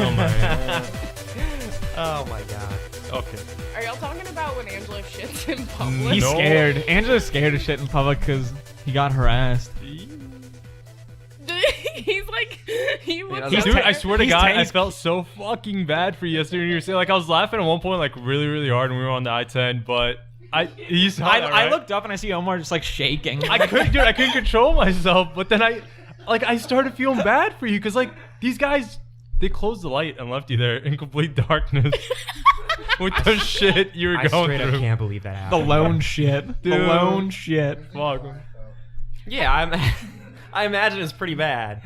Oh my. Oh my god. Okay. Are y'all talking about when Angela shits in public? He's No. scared. Angela's scared of shit in public because he got harassed. He's like, he was. Dude, I swear to he's God, I tense. felt so fucking bad for you yesterday. You were saying, like, I was laughing at one point, like, really, really hard when we were on the I-10, but you saw that, I right? looked up and I see Omar just like shaking. I couldn't control myself, but then I started feeling bad for you because, like, these guys, they closed the light and left you there in complete darkness with the shit you were I going straight up through. can't believe that the happened. lone shit. The Dude. lone shit. Fuck. Yeah, I imagine it's pretty bad.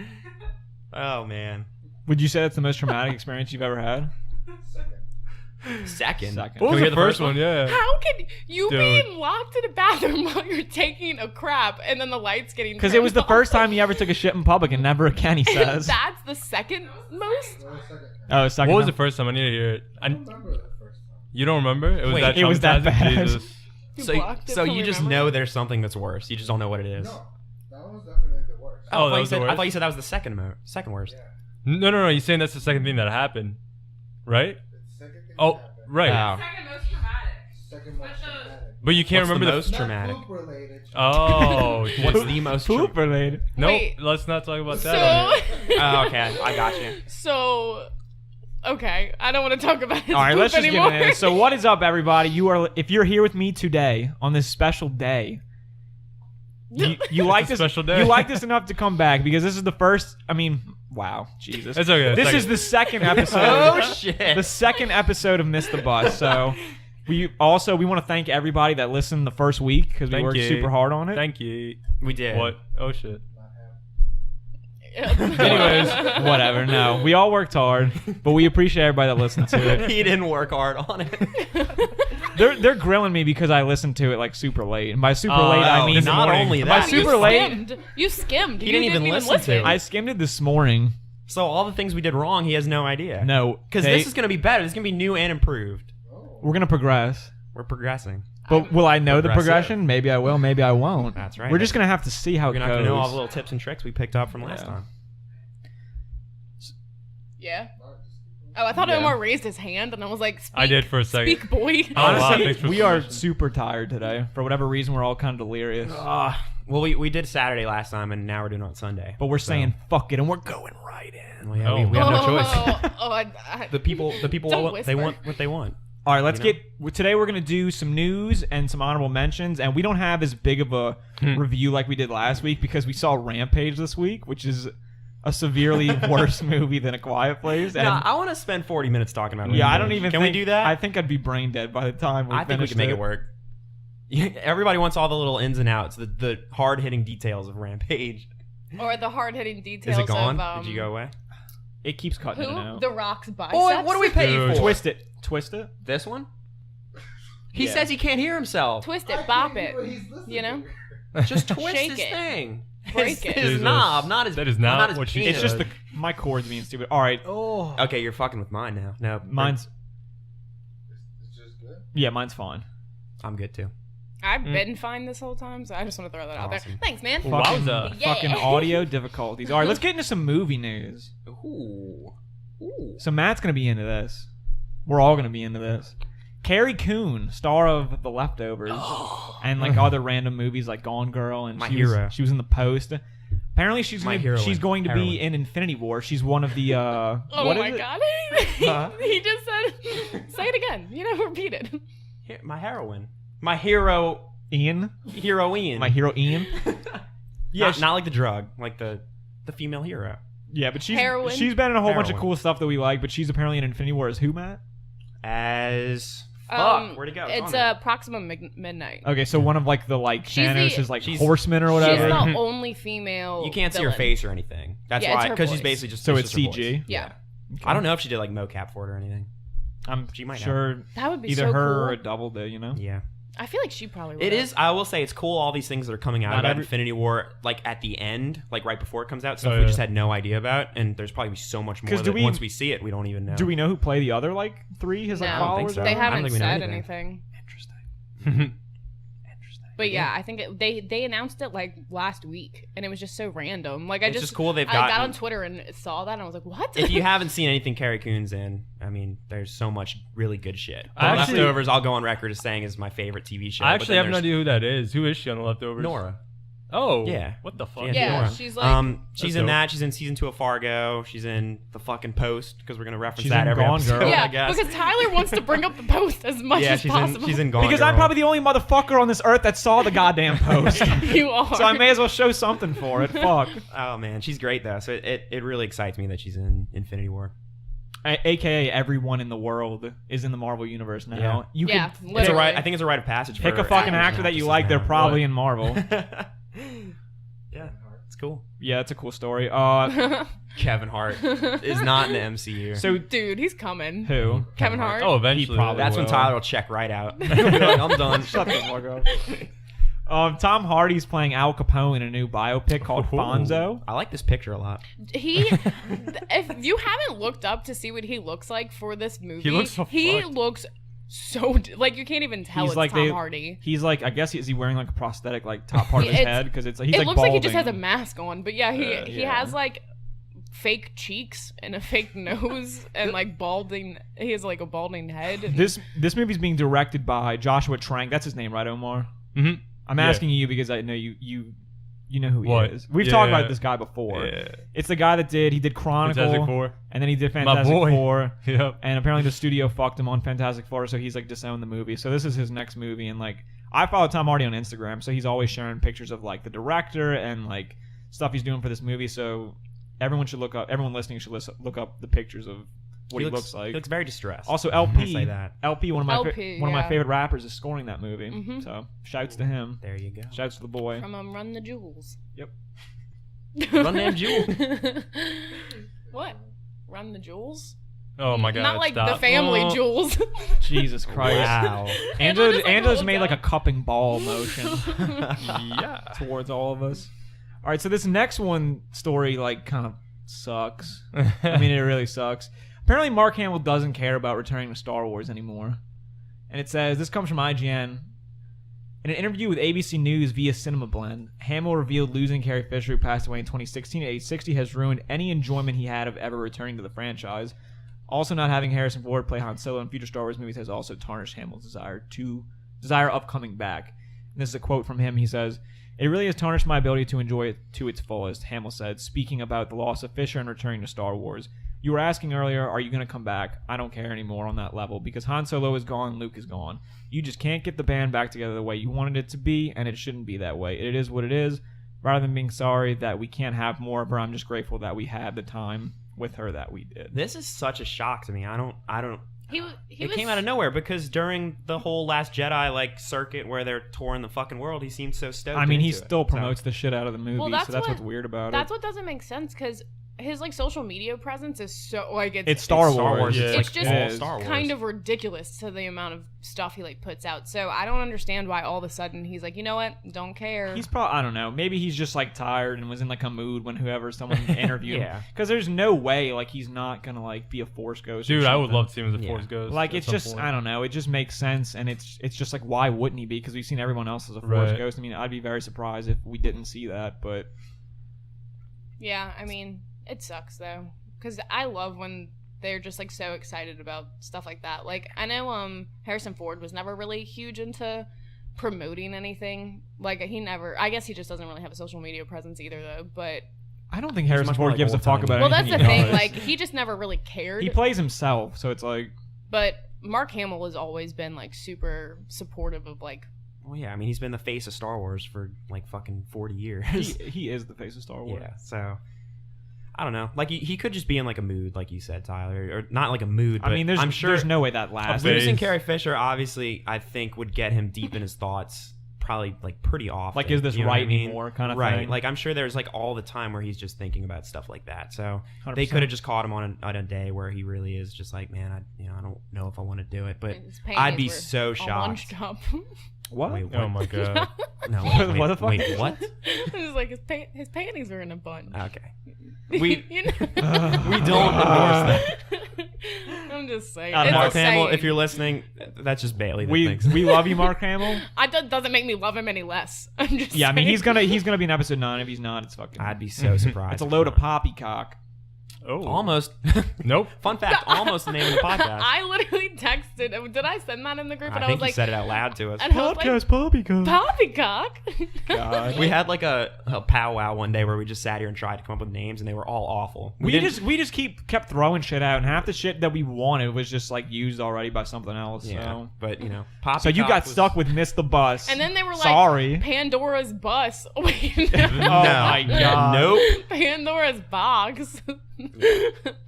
Oh man. Would you say that's the most traumatic experience you've ever had? Second. Second. What Can was we the hear first one? Yeah. How can you Dude. being locked in a bathroom while you're taking a crap and then the lights getting Because it was the turned first off? time he ever took a shit in public and never again, he says. That's the second most? Oh, second. What was time. the first time? I need to hear it. You don't remember? It was Wait, that it was that traumatizing? bad. Jesus. You So, blocked it so from you just remembering? know there's something that's worse. You just don't know what it is. No, that was definitely the worst. Oh, I that thought you was the said, I worst? thought you said that was the second worst. Yeah. No. You're saying that's the second thing that happened, right? The second thing Oh, that happened. right. Wow. Second most traumatic. Second most traumatic. But you can't What's remember the the. most Not traumatic? poop related. Oh. What's the most Poop related. No, Wait. let's not talk about So, that. on here. Oh, okay. I got you. so, okay, I don't want to talk about his All right, poop let's just anymore. get into it. So what is up, everybody? If you're here with me today on this special day, you like a this special day. You like this enough to come back because this is the first. I mean, wow, Jesus. It's okay. This second. is the second episode. Oh shit. The second episode of Miss the Bus. So we want to thank everybody that listened the first week because we Thank worked you. super hard on it. Thank you. We did. What? Oh shit. Anyways, whatever. No, we all worked hard, but we appreciate everybody that listened to it. He didn't work hard on it. They're grilling me because I listened to it like super late, and by super late I mean not only by that. super you late. skimmed. You skimmed. He You didn't even listen to it. I skimmed it this morning. So all the things we did wrong, he has no idea. No, Because this is going to be better. This is going to be new and improved. we're gonna progress. We're progressing. But will I know the Progressive. progression? Maybe I will. Maybe I won't. That's right. We're just gonna have to see how We're it not going goes. to know all the little tips and tricks we picked up from last Yeah. time. Yeah. Oh, I thought Yeah. Omar raised his hand, and I was like, speak, I did for a second. Speak, boy. Oh, wow, Honestly, thanks for- we are super tired today. For whatever reason, we're all kind of delirious. Well, we did Saturday last time, and now we're doing it on Sunday. But we're So- saying fuck it, and we're going right in. Well, yeah, we Oh. have no choice. I The people Don't want, they whisper. want what they want. All right, let's You know? get. Today we're gonna do some news and some honorable mentions, and we don't have as big of a review like we did last week because we saw Rampage this week, which is a severely worse movie than A Quiet Place. And Yeah, I want to spend 40 minutes talking about it. yeah, I don't even. Can think, we do that? I think I'd be brain dead by the time we I think we finished can make it work. Everybody wants all the little ins and outs, the hard hitting details of Rampage. or the hard hitting details Is it gone? of Did you go away? It keeps cutting in and who? out. The Rock's biceps. Boy, what do we pay you Dude. for? Twist it. Twist it. This one? He Yeah. says he can't hear himself. Twist I it, bop can't it. hear what he's listening You know? to. Just twist Shake his it. thing. Break his, it. His Jesus. knob, not his. That is not his what she penis. It's just my cord's being stupid. All right. Oh. Okay, you're fucking with mine now. No, Mine's It's just good. yeah, mine's fine. I'm good too. I've been fine this whole time, so I just want to throw that out there. Awesome. Thanks, man. Fucking, Wowza. Yeah. fucking audio difficulties. All right, let's get into some movie news. Ooh. Ooh. So Matt's gonna be into this. We're all gonna be into this. Carrie Coon, star of The Leftovers, and like other random movies like Gone Girl, and My she was- hero. she was in The Post. Apparently, she's My gonna, heroine. she's going to Heroine. be in Infinity War. She's one of the. Oh what my is it? god. Huh? He just said, say it again. You know, repeat it. My heroine. My hero. Ian, Heroine. my hero Ian. Yeah, Not like the drug, like the female hero. yeah, but Heroin. she's been in a whole bunch of Heroin. cool stuff that we like. But she's apparently in Infinity War as who, Matt? As fuck. Where'd it go? It's on there. Proxima Midnight. Okay, so one of like the like She's Thanos' the- like she's- horsemen or She's whatever. the only female. You can't see her villain. face or anything. That's Yeah, it's why, her because she's voice. basically just. So it's just her CG? voice. Yeah. I don't know if she did like mocap for it or anything. I'm She might sure That would be either so her cool. or a double do. You know. Yeah. I feel like she probably would. It is. I will say it's cool. All these things that are coming out Not about every- Infinity War, like at the end, like right before it comes out, stuff Oh, we yeah. just had no idea about, and there's probably so much more. 'Cause do That we- once we see it, we don't even know. Do we know who play the other like three? His like No. I don't think followers. so. or They whatever? I don't haven't think we know said anything. anything. Interesting. Interesting. But yeah, I think they announced it like last week, and it was just so random. Like It's just cool they've I got gotten- on Twitter and saw that, and I was like, what? If you haven't seen anything Carrie Coon's in, I mean, there's so much really good shit. The I actually- Leftovers, I'll go on record as saying is my favorite TV show. I but actually then have no there's idea who that is. Who is she on The Leftovers? Nora. Oh. Yeah. What the fuck? Yeah, Yeah, Nora. she's like- she's That's in dope. that. She's in season 2 of Fargo. She's in the fucking Post because we're gonna reference She's that in every Gone episode. Girl. I yeah, guess. because Tyler wants to bring up the Post as much yeah, as possible. she's in Gone Because I'm Girl. probably the only motherfucker on this earth that saw the goddamn post. You are. So I may as well show something for it. Fuck. Oh man, she's great though. So it really excites me that she's in Infinity War. AKA everyone in the world is in the Marvel universe now. Yeah. You Yeah, can It's a literally. right. I think it's a rite of passage. pick for a fucking actors actor and that you actresses like. They're now. probably in Marvel. Yeah, it's cool. Yeah, it's a cool story. Kevin Hart is not in the MCU. So Dude, he's coming. who? Kevin Hart. Oh, eventually. He probably That's when will. Tyler will check right out. He'll be like, I'm done. Shut the fuck up. Tom Hardy's playing Al Capone in a new biopic called Fonzo. I like this picture a lot. If you haven't looked up to see what he looks like for this movie, He looks so fucked. looks so like you can't even tell it's like Tom Hardy. He's like, I guess is he wearing like a prosthetic like top part of his It's- head because it's he's It like looks like he just has a balding. mask on, but yeah, he Yeah. has like fake cheeks and a fake nose and like balding. He has like a balding head. And This movie's being directed by Joshua Trank. That's his name, right, Omar? Mm-hmm. I'm Yeah. asking you because I know you know who he What? is. We've Yeah. talked about this guy before. Yeah. It's the guy that he did Chronicle, Fantastic Four. and then he did My Fantastic boy. Four. Yep. And apparently the studio fucked him on Fantastic Four, so he's like disowned the movie. So this is his next movie, and like I follow Tom Hardy on Instagram, so he's always sharing pictures of like the director and like stuff he's doing for this movie. So everyone listening should look up the pictures of what he looks like. He looks very distressed. Also, I'll LP, say that. LP, one of my yeah. favorite rappers, is scoring that movie. Mhm. So shouts to him. There you go. Shouts to the boy. from Run the Jewels. Yep. Run Damn Jewel. What? Run the Jewels? Oh my god. Not like stop. the family Oh. jewels. Jesus Christ. Wow. Angela's look made like a up. cupping ball motion Yeah. towards all of us. All right, so this next one story like kind of sucks. I mean, it really sucks. Apparently, Mark Hamill doesn't care about returning to Star Wars anymore. And it says, this comes from IGN. In an interview with ABC News via Cinema Blend, Hamill revealed losing Carrie Fisher, who passed away in 2016 at age 60, has ruined any enjoyment he had of ever returning to the franchise. Also, not having Harrison Ford play Han Solo in future Star Wars movies has also tarnished Hamill's desire of coming back. And this is a quote from him. He says, "It really has tarnished my ability to enjoy it to its fullest," Hamill said, speaking about the loss of Fisher and returning to Star Wars. "You were asking earlier, are you going to come back? I don't care anymore on that level because Han Solo is gone, Luke is gone. You just can't get the band back together the way you wanted it to be, and it shouldn't be that way. It is what it is. Rather than being sorry that we can't have more of her, I'm just grateful that we had the time with her that we did." This is such a shock to me. I don't. He It was, came out of nowhere because during the whole Last Jedi like circuit where they're touring the fucking world, he seemed so stoked. I mean, he into it. still So- promotes the shit out of the movie, Well, so that's that's what- what's weird about That's it. what doesn't make sense because his like social media presence is so like It's Star Star Wars. Yeah. It's, It's like just all is. Star Wars. kind of ridiculous to the amount of stuff he like puts out. So I don't understand why all of a sudden he's like, you know what, don't care. He's probably, I don't know, maybe he's just like tired and was in like a mood when someone interviewed Yeah. him. Because there's no way like he's not gonna like be a Force ghost. or Dude, I would something. love to see him as a Yeah. Force Ghost. Like at it's some just point. I don't know. It just makes sense, and it's just like why wouldn't he be? Because we've seen everyone else as a Force Right. ghost. I mean, I'd be very surprised if we didn't see that. But Yeah, I mean, it sucks though, because I love when they're just like so excited about stuff like that. Like I know Harrison Ford was never really huge into promoting anything. Like he never. I guess he just doesn't really have a social media presence either, though. But I don't think Harrison much more Ford like gives a fuck old-timey. about well, that's anything the he thing. does. Like he just never really cared. he plays himself, so it's like But Mark Hamill has always been like super supportive of like. Well, yeah. I mean, he's been the face of Star Wars for like fucking 40 years. he is the face of Star Wars. Yeah. So I don't know. Like he could just be in like a mood, like you said, Tyler, or not like a mood. But I mean, I'm sure there's no way that lasts. losing phase. Carrie Fisher, obviously, I think would get him deep in his thoughts. Probably like pretty often. Like, is this You know what right I mean? anymore kind of right. thing? Like I'm sure there's like all the time where he's just thinking about stuff like that. So 100%. they could have just caught him on a day where he really is just like, man, I don't know if I want to do it, but his I'd be panties were so all shocked. bunched up. What? Wait, what? Oh my god. No, What the fuck? Wait, what? It was like his panties were in a bunch. Okay. We You know? we don't endorse that. I'm just saying. I don't It's know. a Mark Hamill, saying. if you're listening, that's just Bailey. That We thinks. we love you, Mark Hamill. Doesn't make me love him any less. I'm just Yeah, I mean saying. he's gonna be in episode 9. If he's not, it's fucking. I'd be so surprised. It's a if load of not. poppycock. Oh, Almost. Nope. Fun fact, almost the name of the podcast. I literally texted. Did I send that in the group? I And I think was you like, said it out loud to us. and I was like, poppycock. poppycock. God. We had like a powwow one day where we just sat here and tried to come up with names, and they were all awful. We didn't- just kept throwing shit out, and half the shit that we wanted was just like used already by something else. yeah, but So you got stuck with Miss the Bus. And then they were like, sorry. Pandora's bus. Wait, no. Oh my God. Nope. Pandora's box.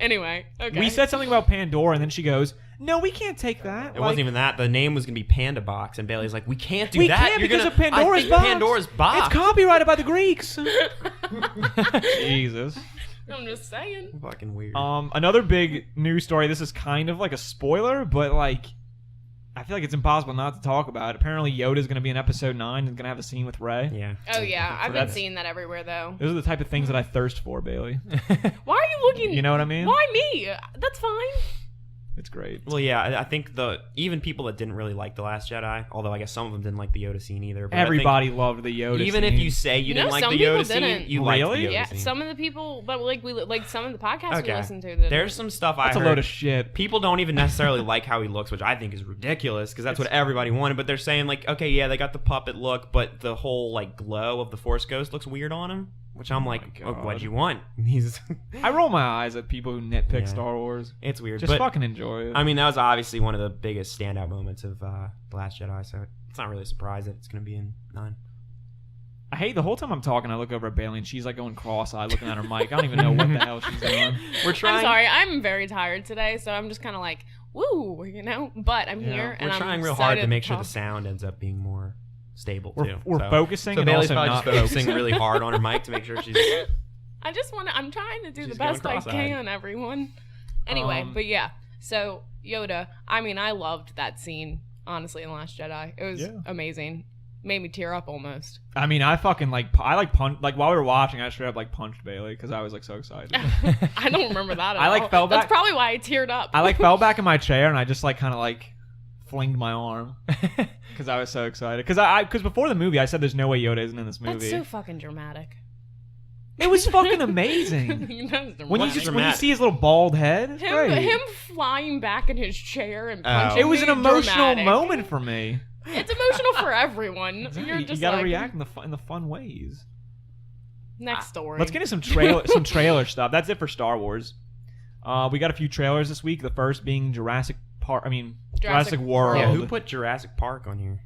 Anyway, okay. We said something about Pandora, and then she goes, "No, we can't take that." It wasn't even that. The name was gonna be Panda Box, and Bailey's like, "We can't do We that. can't You're because gonna, of Pandora's I think box. Pandora's box. It's copyrighted by the Greeks. Jesus. I'm just saying. Fucking weird. Another big news story. This is kind of like a spoiler, but like, I feel like it's impossible not to talk about it. Apparently, Yoda's going to be in episode 9 and going to have a scene with Rey. yeah. Oh yeah, I've been that's- seeing that everywhere though. Those are the type of things that I thirst for, Bailey. Why are you looking? You know what I mean? Why me? That's fine. It's great. Well, yeah. I think even people that didn't really like The Last Jedi, although I guess some of them didn't like the Yoda scene either. But I think Everybody loved the Yoda even scene. if you say you didn't No, like some the people Yoda scene, didn't. you liked the Really? Yoda Yeah, scene. some of the people, but like some of the podcasts we Okay. listen to. That There's some stuff I That's a heard. load of shit. People don't even necessarily like how he looks, which I think is ridiculous because that's what everybody wanted. But they're saying like, okay, yeah, they got the puppet look, but the whole like glow of the Force Ghost looks weird on him. Which I'm like, God. what'd you want? He's I roll my eyes at people who nitpick Yeah. Star Wars. it's weird. Just but fucking enjoy it. I mean, that was obviously one of the biggest standout moments of The Last Jedi, so it's not really a surprise that it's going to be in 9. I hate the whole time I'm talking, I look over at Bailey and she's like going cross-eyed looking at her mic. I don't even know what the hell she's doing. We're trying. I'm sorry, I'm very tired today, so I'm just kind of like, woo, But I'm Yeah. here, and We're I'm trying real hard to excited make sure the talk. sound ends up being more stable We're, too. we're so, focusing So and Bailey's also probably not just focusing really hard on her mic to make sure she's. I'm trying to do She's the best going I cross-eyed. can, everyone. Anyway, but yeah. So Yoda, I mean, I loved that scene honestly in Last Jedi. It was amazing. Made me tear up almost. I mean, I fucking like punched while we were watching. I straight up like punched Bailey because I was like so excited. I don't remember that at I, like, all. fell That's back- probably why I teared up. I like fell back in my chair and I just like kind of like flinged my arm because I was so excited. Because before the movie, I said there's no way Yoda isn't in this movie. That's so fucking dramatic. It was fucking amazing. You know it's When you dramatic. when you see his little bald head, it's great. him flying back in his chair and Oh. punching It was an me, emotional dramatic. moment for me. It's emotional for everyone. You're You just gotta like, react in the fun ways. next story. Let's get into some trailer stuff. That's it for Star Wars. We got a few trailers this week. The first being Jurassic Park. I mean Jurassic World. Yeah, who put Jurassic Park on here?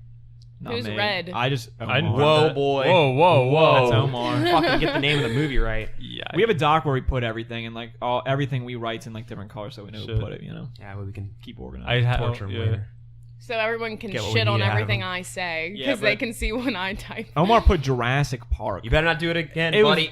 Not Who's me. red? I just. I didn't Omar. Whoa, put that. boy. Whoa. That's Omar. Fucking get the name of the movie right. Yeah. We have a doc where we put everything and like everything we write's in like different colors, so we know who Shit. put it. You know, Yeah, well, we can keep organized. I torture him yeah. later. So everyone can Get what we shit need on out of everything him. I say Yeah, because they but- can see when I type. Omar put Jurassic Park. You better not do it again, It was- buddy.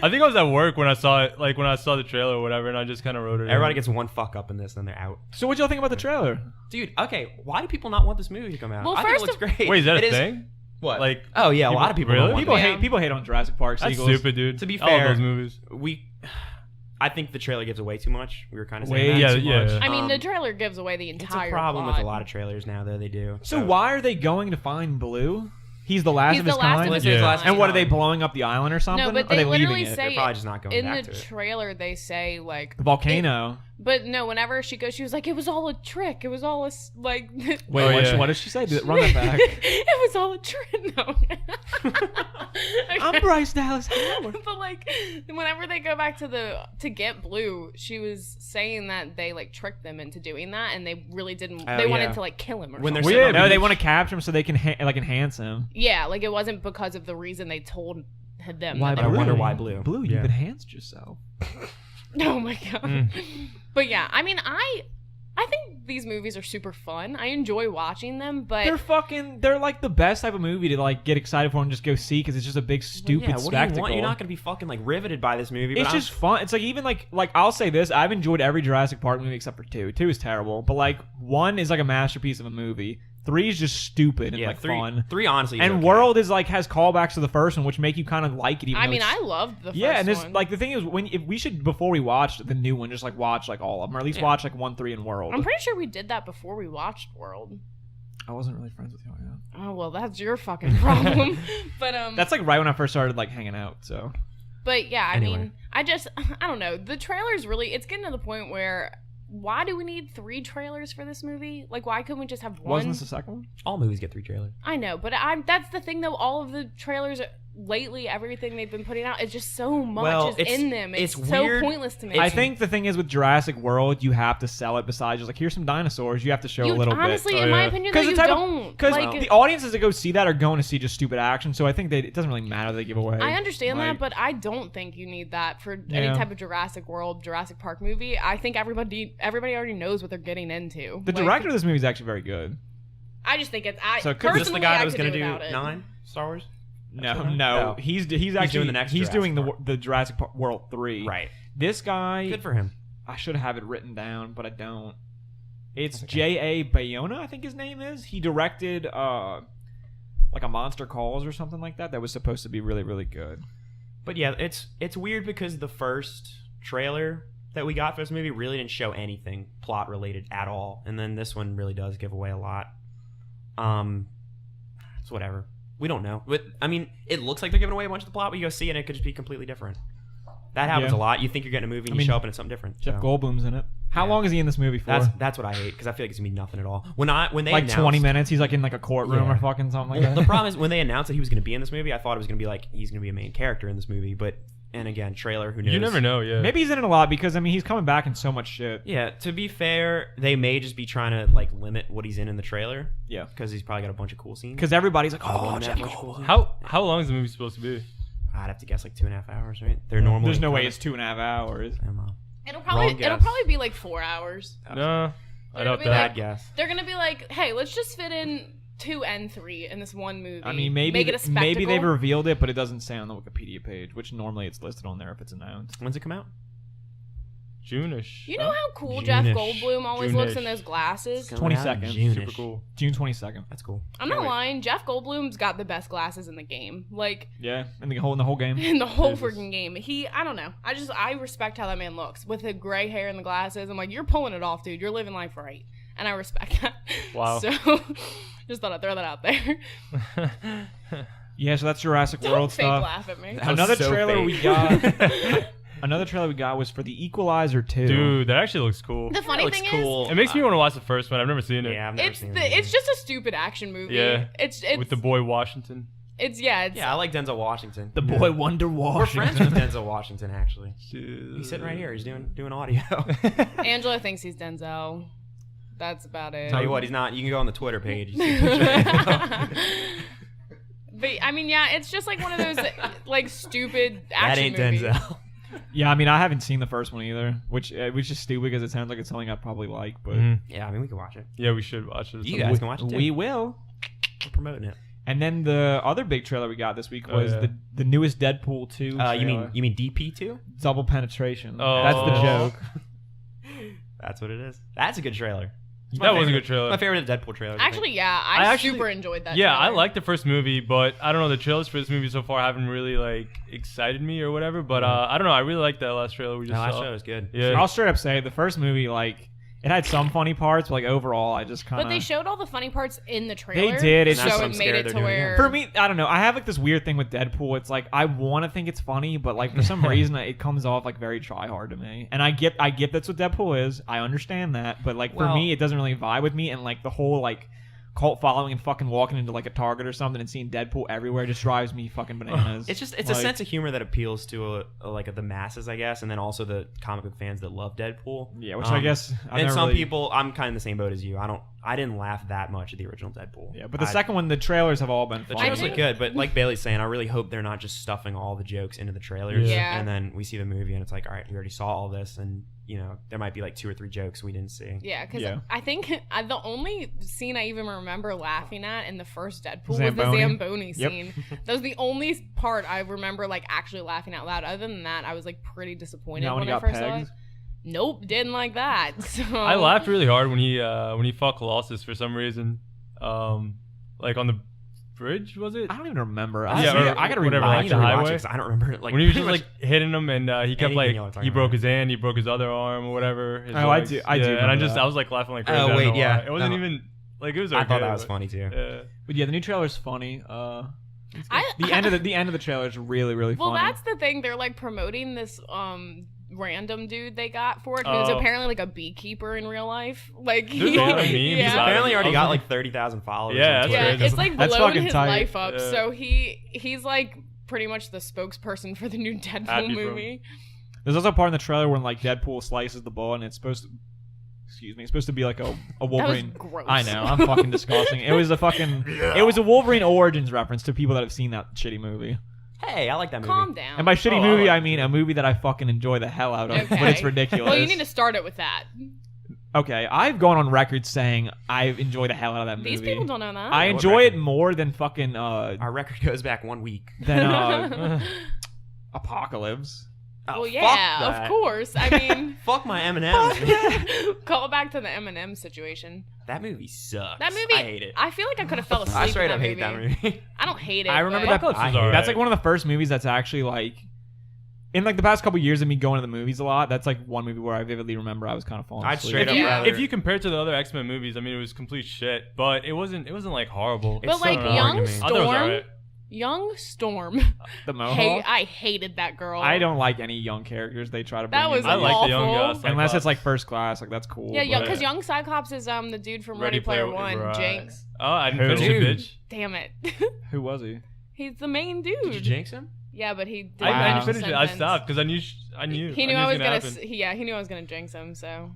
I think I was at work when I saw it, like when I saw the trailer or whatever, and I just kind of wrote it. Everybody in. gets one fuck up in this, then they're out. So what y'all think about the trailer? Dude, okay, why do people not want this movie to come out? Well, I think it first looks great. Wait, is that It a thing? What? Like, oh yeah, a lot of people really? don't want People hate on Jurassic Park that's sequels. stupid, dude. To be I love fair, those movies. I think the trailer gives away too much. We were kind of Way saying that. too much. yeah. I mean, the Um, trailer gives away the It's entire a problem plot. with a lot of trailers now, though. They do. So why are they going to find Blue? He's the last He's of the his last kind. of his Yeah. kind. And what are they blowing up the island or something? No, but Or they are they leaving literally it? say They're probably just not going in back the to it. trailer they say like The volcano. But no, whenever she goes, she was like, "It was all a trick. It was all a like." Wait, Oh, yeah. what did she say? Run that back. It was all a trick. No. I'm Bryce Dallas Howard. But like, whenever they go back to get Blue, she was saying that they like tricked them into doing that, and they really didn't. Oh, they wanted yeah. to like kill him or When they're something. sitting on the No, they beach. want to capture him so they can like enhance him. Yeah, like it wasn't because of the reason they told them. Why that I they were wonder doing why it. Blue. Blue, Yeah. you've enhanced yourself. Oh my god. But yeah, I mean, I think these movies are super fun. I enjoy watching them, but They're like the best type of movie to like get excited for and just go see because it's just a big stupid Yeah, what do you spectacle. want? You're not going to be fucking like riveted by this movie. It's but just fun. It's like even like I'll say this: I've enjoyed every Jurassic Park movie except for 2. 2 is terrible, but like 1 is like a masterpiece of a movie. 3 is just stupid and Yeah, like three, fun. 3 honestly. Is And okay. World is like has callbacks to the first one, which make you kind of like it. Even I though mean, it's- I loved the first yeah, and this one. like the thing is if we should before we watch the new one, just like watch like all of them, or at least watch like 1, 3, and World. I'm pretty sure we did that before we watched World. I wasn't really friends with you. Yeah. Oh well, that's your fucking problem. But That's like right when I first started like hanging out. So But yeah, I Anyway. mean, I don't know. The trailers really, it's getting to the point where why do we need 3 trailers for this movie? Like, why couldn't we just have one? wasn't this the second one? all movies get 3 trailers. I know, but that's the thing though. All of the trailers lately, everything they've been putting out is just so much Well, is it's- in them. It's it's so weird. pointless to me. I think the thing is with Jurassic World, you have to sell it. Besides just like here's some dinosaurs, you have to show you a little honestly, bit. in my yeah. opinion, though, you don't. Because Like, the audiences that go see that are going to see just stupid action. So I think it doesn't really matter they give away. I understand like- that, but I don't think you need that for Yeah. any type of Jurassic World, Jurassic Park movie. I think everybody already knows what they're getting into. The Like, director of this movie is actually very good. I just think it's. So could- Is this the personally, guy I that was could going to do do without it. 9 Star Wars? No, Oh. no, he's actually doing the next He's Jurassic doing Park. the Jurassic Park World 3. Right. This guy, Good for him. I should have it written down, but I don't. It's That's okay. J.A. Bayona, I think his name is. He directed like a Monster Calls or something like that. That was supposed to be really, really good. But yeah, it's weird because the first trailer that we got for this movie really didn't show anything plot related at all, and then this one really does give away a lot. It's whatever. We don't know. But I mean, it looks like they're giving away a bunch of the plot, but you go see it and it could just be completely different. That happens Yeah. a lot. You think you're getting a movie and I mean, you show up and it's something different. Jeff so. Goldblum's in it. How Yeah. long is he in this movie for? That's what I hate because I feel like it's gonna be nothing at all. When they like announced, 20 minutes. He's like in like a courtroom Yeah. or fucking something like Well, that. the problem is when they announced that he was gonna be in this movie, I thought it was gonna be like he's gonna be a main character in this movie. But and again, trailer, who knows? You never know, yeah. Maybe he's in it a lot because I mean he's coming back in so much shit. Yeah, to be fair, they may just be trying to like limit what he's in the trailer. Yeah. Because he's probably got a bunch of cool scenes. Because everybody's like, Oh, oh, wouldn't Jeff that much cool Goldblum. scenes? How long is the movie supposed to be? I'd have to guess like 2.5 hours, right? They're normally. There's no way kinda- it's 2.5 hours. I don't know. It'll Wrong guess. probably be like 4 hours. No, I They're doubt gonna be that. Bad guess. They're gonna be like, hey, let's just fit in 2 and 3 in this one movie. I mean, maybe make it a spectacle. maybe they've revealed it, but it doesn't say on the Wikipedia page, which normally it's listed on there if it's announced. When's it come out? June-ish. You know how cool Jeff June-ish. Goldblum always looks in June-ish. those glasses? Coming out 22nd. June-ish. Super cool. June 22nd. That's cool. I'm not lying. Jeff Goldblum's got the best glasses in the game. Like, Yeah, in the whole game. in the whole Jesus. freaking game. I don't know. I respect how that man looks with the gray hair and the glasses. I'm like, you're pulling it off, dude. You're living life right. And I respect that. Wow. So, just thought I'd throw that out there. Yeah, so that's Jurassic Don't World fake stuff. laugh at me. That was Another so trailer fake. we got. Another trailer we got was for The Equalizer 2. Dude, that actually looks cool. The funny looks thing cool. It makes me want to watch the first one. I've never seen it. Yeah, I've never is, seen it's just a stupid action movie. Yeah. It's With the boy Washington. it's Yeah, I like Denzel Washington. The boy Wonder We're friends Washington. with Denzel Washington, actually. He's sitting right here. He's doing audio. Angela thinks he's Denzel. That's about it. Tell you what, he's not. You can go on the Twitter page. You see picture of him. But I mean, yeah, it's just like one of those like stupid That action ain't movies. Denzel. Yeah, I mean, I haven't seen the first one either, which is stupid because it sounds like it's something I'd probably like, but Mhm. Yeah, I mean, we can watch it. Yeah, we should watch it. You guys can watch it too. we will. We're promoting it. And then the other big trailer we got this week Oh, was yeah. the newest Deadpool 2 You trailer. mean DP2? Double Penetration. Oh. That's the joke. That's what it is. That's a good trailer. It's That my was a favorite- good trailer. My favorite Deadpool trailer. Actually, yeah, I actually- super enjoyed that. Yeah, I trailer. like the first movie, but I don't know, the trailers for this movie so far haven't really like excited me or whatever. But I don't know, I really liked that last trailer we the just last saw. show was good. Yeah. I'll straight up say the first movie, like, it had some funny parts, but like overall, I just kind But they of. showed all the funny parts in the trailer. did, it's so just- I'm it made scared it they're to doing it where For me, I don't know. I have like this weird thing with Deadpool. It's like I want to think it's funny, but like for some reason it comes off like very try hard to me. And I get that's what Deadpool is. I understand that, but like for Well- me, it doesn't really vibe with me. And like the whole like cult following and fucking walking into like a Target or something and seeing Deadpool everywhere just drives me fucking bananas. It's a Like, sense of humor that appeals to like the masses, I guess, and then also the comic book fans that love Deadpool. Yeah, which I guess I've and never some really- people, I'm kind of the same boat as you. I didn't laugh that much at the original Deadpool. Yeah, but the second one, the trailers have all been The funny. trailers look good, but like Bailey's saying, I really hope they're not just stuffing all the jokes into the trailers. Yeah. And then we see the movie and it's like, all right, we already saw all this, and there might be like 2 or 3 jokes we didn't see. Yeah, because Yeah. I think the only scene I even remember laughing at in the first Deadpool was Zamboni. the Zamboni Yep. scene. That was the only part I remember like actually laughing out loud. Other than that, I was like pretty disappointed Now when when he I got first saw it. pegged. Nope, didn't like that. So. I laughed really hard when he fought Colossus for some reason. like on the bridge, was it? I don't even remember. Yeah, I gotta whatever, I like need the to rewatch it highway. 'cause I don't remember it. Like When he was pretty just much like hitting him, and he kept anything like y'all are talking he broke about. his hand, he broke his other arm or whatever. His Oh, I legs. do And I remember just that. I was like laughing like crazy. Oh, I don't wait, know yeah. why. It wasn't No. even like it was. Okay, I thought that was but- funny too. Yeah. But yeah, the new trailer's funny. I- The end of the trailer is really really Well, funny. that's the thing. They're like promoting this random dude they got for it, who's Oh. apparently like a beekeeper in real life. Like There's he, a lot of memes yeah. about Apparently, it. already I got was like 30,000 followers. Yeah, on that's Twitter. Yeah, crazy. it's like That's blowing fucking his tight. life up. Yeah. So he's like pretty much the spokesperson for the new Deadpool Happy for him. movie. There's also a part in the trailer when like Deadpool slices the ball and it's supposed to. Excuse me. It's supposed to be like a Wolverine. That was gross. I know. I'm fucking disgusting. It was a fucking. It was a Wolverine Origins reference to people that have seen that shitty movie. Hey, I like that movie. Calm down. And by shitty Oh, I movie, like I mean a movie that I fucking enjoy the hell out of, Okay. but it's ridiculous. Well, you need to start it with that. Okay, I've gone on record saying I enjoy the hell out of that movie. These people don't know that. I What enjoy it record? more than fucking Our record goes back 1 week. than Apocalypse. Oh, well, fuck yeah, that. of course. I mean, Fuck my M&M's. call back to the Eminem situation. That movie sucks. That movie, I hate it. I feel like I could have fell asleep. I straight in up hate that movie. I don't hate it. I remember but- that. Apocalypse was I- alright. That's like one of the first movies that's actually like, in like the past couple years of me going to the movies a lot. That's like one movie where I vividly remember I was kind of falling I'd asleep. straight up you- rather. If you compare it to the other X-Men movies, I mean, it was complete shit, but it wasn't like horrible. But It's like so hard to Young me. I thought it was Storm, alright. Young Storm. The Mohawk. I hated that girl. I don't like any young characters they try to bring That in. was I like the young awful. guy. Unless it's like First Class, like that's cool. Yeah, but- because Young Cyclops is the dude from Ready Player One, right. Jinx. Oh, I didn't Who? finish it, bitch. Damn it. Who was he? He's the main dude. Did you jinx him? Yeah, but he did I Wow. didn't finish it. I stopped because I knew. He knew I was gonna. happen. He knew I was gonna jinx him. So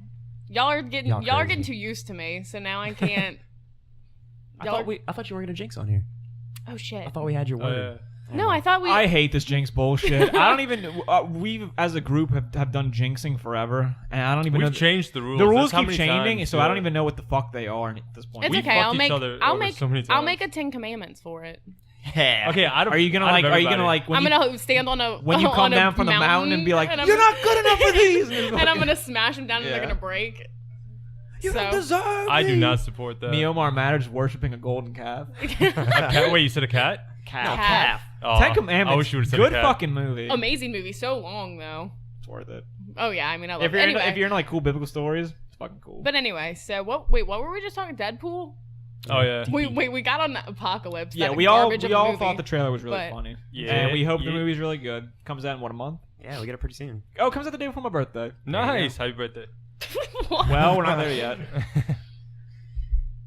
y'all are getting Y'all y'all are crazy. getting too used to me. So now I can't. I Y'all thought you were gonna jinx on here. Oh shit. I thought we had your Oh, word. No, I thought we. I hate this jinx bullshit. I don't even. We as a group have done jinxing forever, and I don't even know. We've changed the rules. The rules That's how keep many changing, times, so I don't yeah. even know what the fuck they are at this point. it's we okay. fucked I'll each make. other I'll over make. so many I'll times. make a 10 Commandments for it. Yeah. Okay, I don't. Are you gonna out of like? Are you everybody. gonna like? When I'm you, gonna stand on a. when you on come a down from the mountain and be like, and I'm "You're gonna- not good enough for these," and I'm gonna smash them down and Yeah. they're gonna break. You so. don't deserve. I do these." not support that. Me, Omar Matters worshiping a golden calf. A cat? Wait, you said a cat? No, Calf. calf. Oh, Ten Commandments. I wish you would have said good a cat. fucking movie. Amazing movie. So long though. It's worth it. Oh yeah, I mean I love If you're it. Anyway, if you're into like cool biblical stories, it's fucking cool. but anyway, so what? Wait, what were we just talking? Deadpool? Oh yeah. We got on Apocalypse. yeah, that we all garbage of a movie. thought the trailer was really but- funny. Yeah, and we hope the yeah. movie's really good. Comes out in what, a month? Yeah, we get it pretty soon. Oh, it comes out the day before my birthday. Nice. Happy birthday. What? Well, we're not there yet.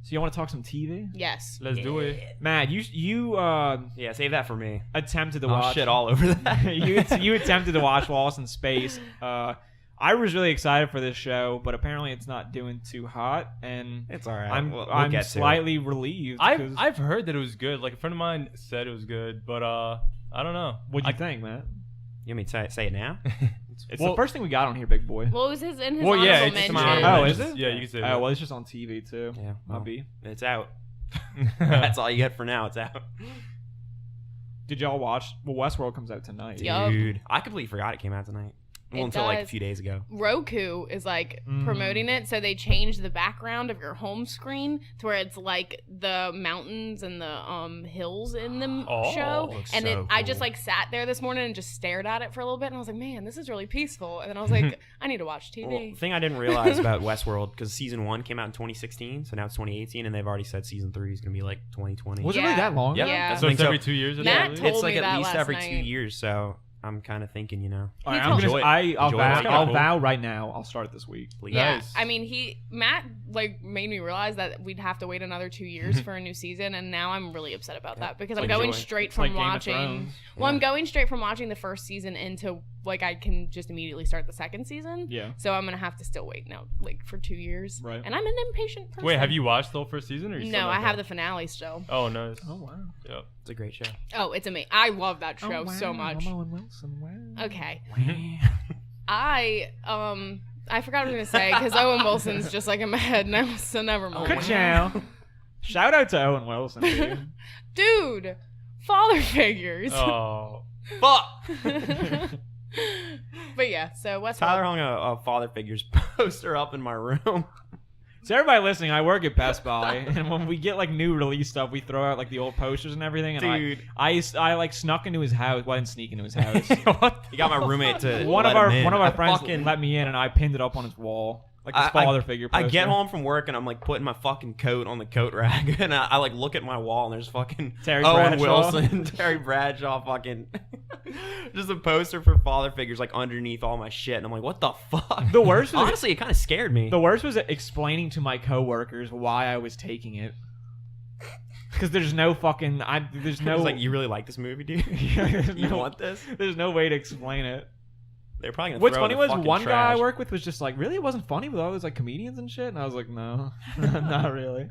So you want to talk some TV? Yes. Let's do it. Matt, you Yeah, save that for me. attempted to I'll watch shit all over that. you attempted to watch Lost in Space. I was really excited for this show, but apparently it's not doing too hot, and It's all right. I'm We'll I'm get to it. slightly relieved. 'cause- I've heard that it was good. Like a friend of mine said it was good, but I don't know. What'd you think, Matt? You want me to say it now? It's Well- the first thing we got on here, big boy. What was his in his Well, yeah, honorable it's just mention? some Oh, honorable is mentions. it? Yeah, you can say Oh, that. well, it's just on TV too. Yeah, Might well. be. It's out. That's all you get for now. It's out. Did y'all watch? Well, Westworld comes out tonight. Yup. Dude, I completely forgot it came out tonight. Well, It until like a does. few days ago. Roku is like Mm. promoting it, so they changed the background of your home screen to where it's like the mountains and the hills in the Oh, show. looks And so I just cool. like sat there this morning and just stared at it for a little bit, and I was like, man, this is really peaceful. And then I was like, I need to watch TV. Well, thing I didn't realize about Westworld, because season 1 came out in 2016, so now it's 2018, and they've already said season 3 is going to be like 2020. Was it Yeah. really that long? Yeah. Yeah. That's So the it's thing. every 2 years. Matt I believe? told It's like me at that least last every night. 2 years, so I'm kind of thinking, He I'm told gonna, me. I'll Enjoy vow, it. I'll Cool. vow right now. I'll start it this week. please. Yeah, Nice. I mean, Matt like made me realize that we'd have to wait another 2 years for a new season, and now I'm really upset about that because I'm Enjoy. going straight It's from like Game of watching. Thrones. Well, I'm going straight from watching the first season into like I can just immediately start the second season. Yeah. So I'm gonna have to still wait now, like for 2 years. Right. And I'm an impatient person. Wait, have you watched the whole first season? Or you still No, not I have done? the finale still. Oh, nice. Oh wow. Yep. It's a great show. Oh, it's amazing. I love that show Oh, wow. so much. Owen Wilson, wow. Okay. I forgot what I was gonna say because Owen Wilson's just like in my head now, so never mind. Ka-chow. Shout out to Owen Wilson, dude. Dude, father figures. Oh. Fuck! But yeah, so Westworld. Tyler hung a father figures poster up in my room. So everybody listening, I work at Best Buy, and when we get like new release stuff, we throw out like the old posters and everything. And Dude. I like snuck into his house. Well, I didn't sneak into his house. What? You got my roommate to one let of him in. our I friends fucking- let me in, and I pinned it up on his wall, like his father figure. I Poster. get home from work and I'm like putting my fucking coat on the coat rack and I like look at my wall and there's fucking Terry Owen Bradshaw. Wilson, Terry Bradshaw, fucking just a poster for father figures like underneath all my shit and I'm like, what the fuck? The worst was- honestly, it kind of scared me. The worst was explaining to my coworkers why I was taking it. Because there's no fucking there's I no was like, you really like this movie, dude? there's You no- want this? There's no way to explain it. They're probably gonna What's throw it funny in the was fucking one guy I trash. work with was just like, really, it wasn't funny with all those like comedians and shit, and I was like, no, not really.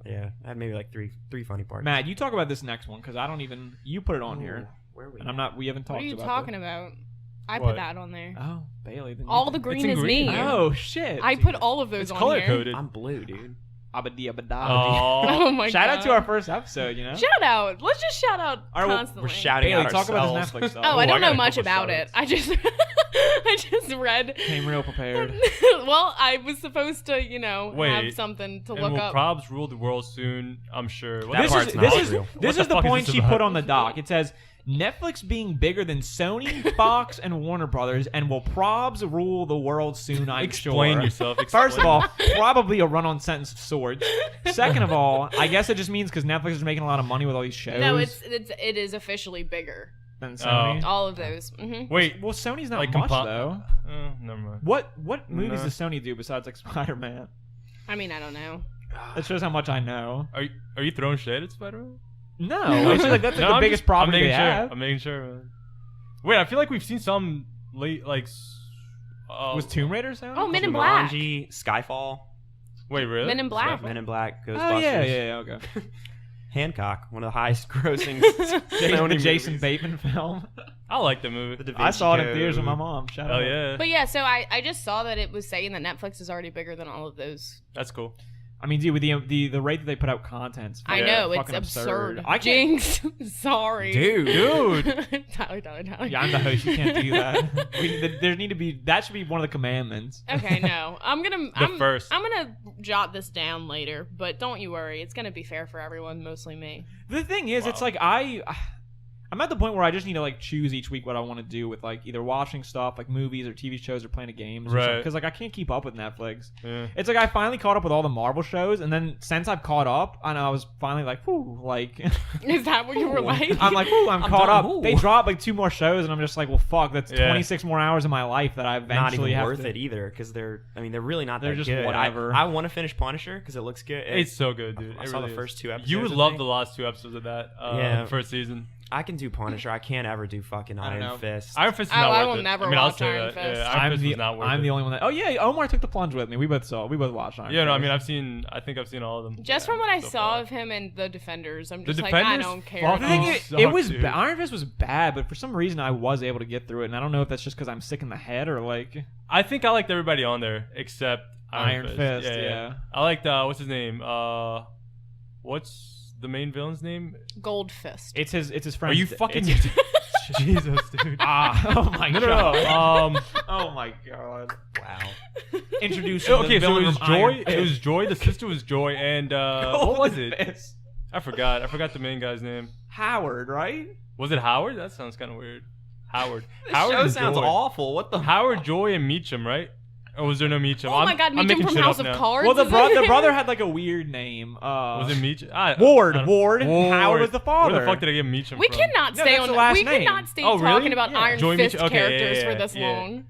Yeah, I had maybe like three funny parts. Matt, you talk about this next one because I don't even. You put it on here, Where are we? and I'm not. We haven't talked What are you about. talking this. about? I What? put that on there. Oh, Bailey. Then All you the put- green in is green. me. Oh shit. I put all of those It's on color here. coded. I'm blue, dude. Abadi abada. Oh my Shout god. out to our first episode. You know. Shout out. Let's just shout out All right, well, constantly. We're shouting Bailey, out talk about ourselves. this Netflix stuff. Oh, I I don't got know a much couple about it. shout-outs. I just read. Came real prepared. Well, I was supposed to, have Wait, something to And look will up. probs rule the world soon? I'm sure. What That This the- part's is not this is real. this What is the the fuck is point this she about? put on the doc. It says Netflix being bigger than Sony, Fox, and Warner Brothers, and will probs rule the world soon. I'm Explain sure. yourself. First of Explain. all, probably a run-on sentence of swords. Second of all, I guess it just means because Netflix is making a lot of money with all these shows. No, it is officially bigger. than Sony. All of those. Wait. Well, Sony's not Like much compo- though. Never mind. What movies No. does Sony do besides like Spider-Man? I mean, I don't know. That shows how much I know. Are you throwing shade at Spider-Man? No, it's just like that's like No, the I'm biggest just- problem I'm they making sure. have. I'm making sure, man. Wait, I feel like we've seen some late, like. Was Tomb Raider Sony? Oh, Men in Black. Jumanji, Skyfall, Wait, really? Men in Black. Men in Black, Ghostbusters. Oh yeah, okay. Hancock, one of the highest grossing The Sony Jason movies. Bateman film. I like the movie. The Da I Vinci saw it in Code. theaters with my mom. Shout Oh out. yeah, But yeah, so I just saw that it was saying that Netflix is already bigger than all of those. that's cool. I mean, dude, with the rate that they put out content, I Yeah, know, it's fucking absurd. I can't. Jinx. Sorry. Dude. Tyler. Yeah, I'm the host. You can't do that. There need to be that should be one of the commandments. Okay, no. I'm first. gonna jot this down later, but don't you worry. It's gonna be fair for everyone, mostly me. The thing is, it's Wow. like I'm at the point where I just need to like choose each week what I want to do with like either watching stuff like movies or TV shows or playing games. Right. Because like I can't keep up with Netflix. Yeah. It's like I finally caught up with all the Marvel shows, and then since I've caught up, and I was finally like, whoo, like Is that what you were like? I'm like, whoo, I'm caught done. up. Ooh. They dropped like 2 more shows, and I'm just like, well, fuck, that's Yeah. 26 more hours of my life that I Not eventually even have worth to. it either, because they're really not They're that just good. whatever. I want to finish Punisher because it looks good. It's so good, dude. I It saw really the first is. 2 episodes. You would I love think. the last 2 episodes of that. Yeah. First season. I can do Punisher. I can't ever do fucking I don't know. Iron Fist. Iron Fist is Oh, not I worth will it. never I mean, I'll watch say Iron that. Fist. Yeah, Iron I'm Fist the was not worth I'm it. the only one that. Oh yeah, Omar took the plunge with me. We both watched Iron Yeah, no, I Fist. mean, I think I've seen all of them. Just from what I so saw far. of him and the Defenders, I'm The just like, I Defenders? don't care. Fuck The thing Oh, is, suck, it was dude. Iron Fist was bad, but for some reason I was able to get through it, and I don't know if that's just because I'm sick in the head or like I think I liked everybody on there except Iron Fist, Yeah, yeah. I liked what's his name? What's the main villain's name? Gold Fist. it's his friend. Are you fucking It's- Jesus, dude? oh my No, god. no, no. Oh my god. Wow. Introduce Okay, the so it villain was from Joy. Iron It was Fist. Joy. The sister was Joy, and what was it? Fist. I forgot. I forgot the main guy's name. Howard, right? Was it Howard? That sounds kind of weird. Howard. This Howard show and sounds Joy. awful. What the Howard, Joy, and Meacham, right? Or was there no Meacham? Oh my god, I'm Meacham making from shit House up of now. Cards. Well, the is it? brother had like a weird name. Was it Meacham? Ward. I don't- Ward. Howard was the father. Where the fuck did I get Meacham We from? cannot No, stay that's on. the last We name. cannot stay Oh, really? talking about Yeah. Iron Joy Fist Meacham- okay, yeah, characters yeah, for this yeah. long.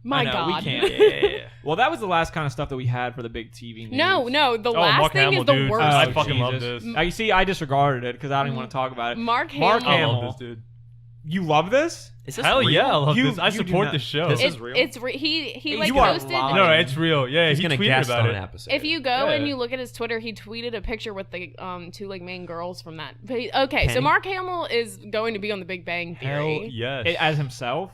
My I know, god. we can't. Yeah. Well, that was the last kind of stuff that we had for the big TV news. No, the Oh, last Mark thing Hamill, is the dude. worst. I Oh, fucking love Jesus. this. You see, I disregarded it because I don't even want to talk about it. Mark Mark Hamill. I Hamill. love this, dude. You love this? Is this Hell real? yeah, I love You- this. I you do support not- this show. This It's is real? he like You are posted. lying. No, it's real. Yeah, He's he gonna tweeted guest about on it. an episode. If you go and Yeah. you look at his Twitter, he tweeted a picture with the 2 like main girls from that. But okay, so Penny? Mark Hamill is going to be on The Big Bang Theory. Hell yes. As himself?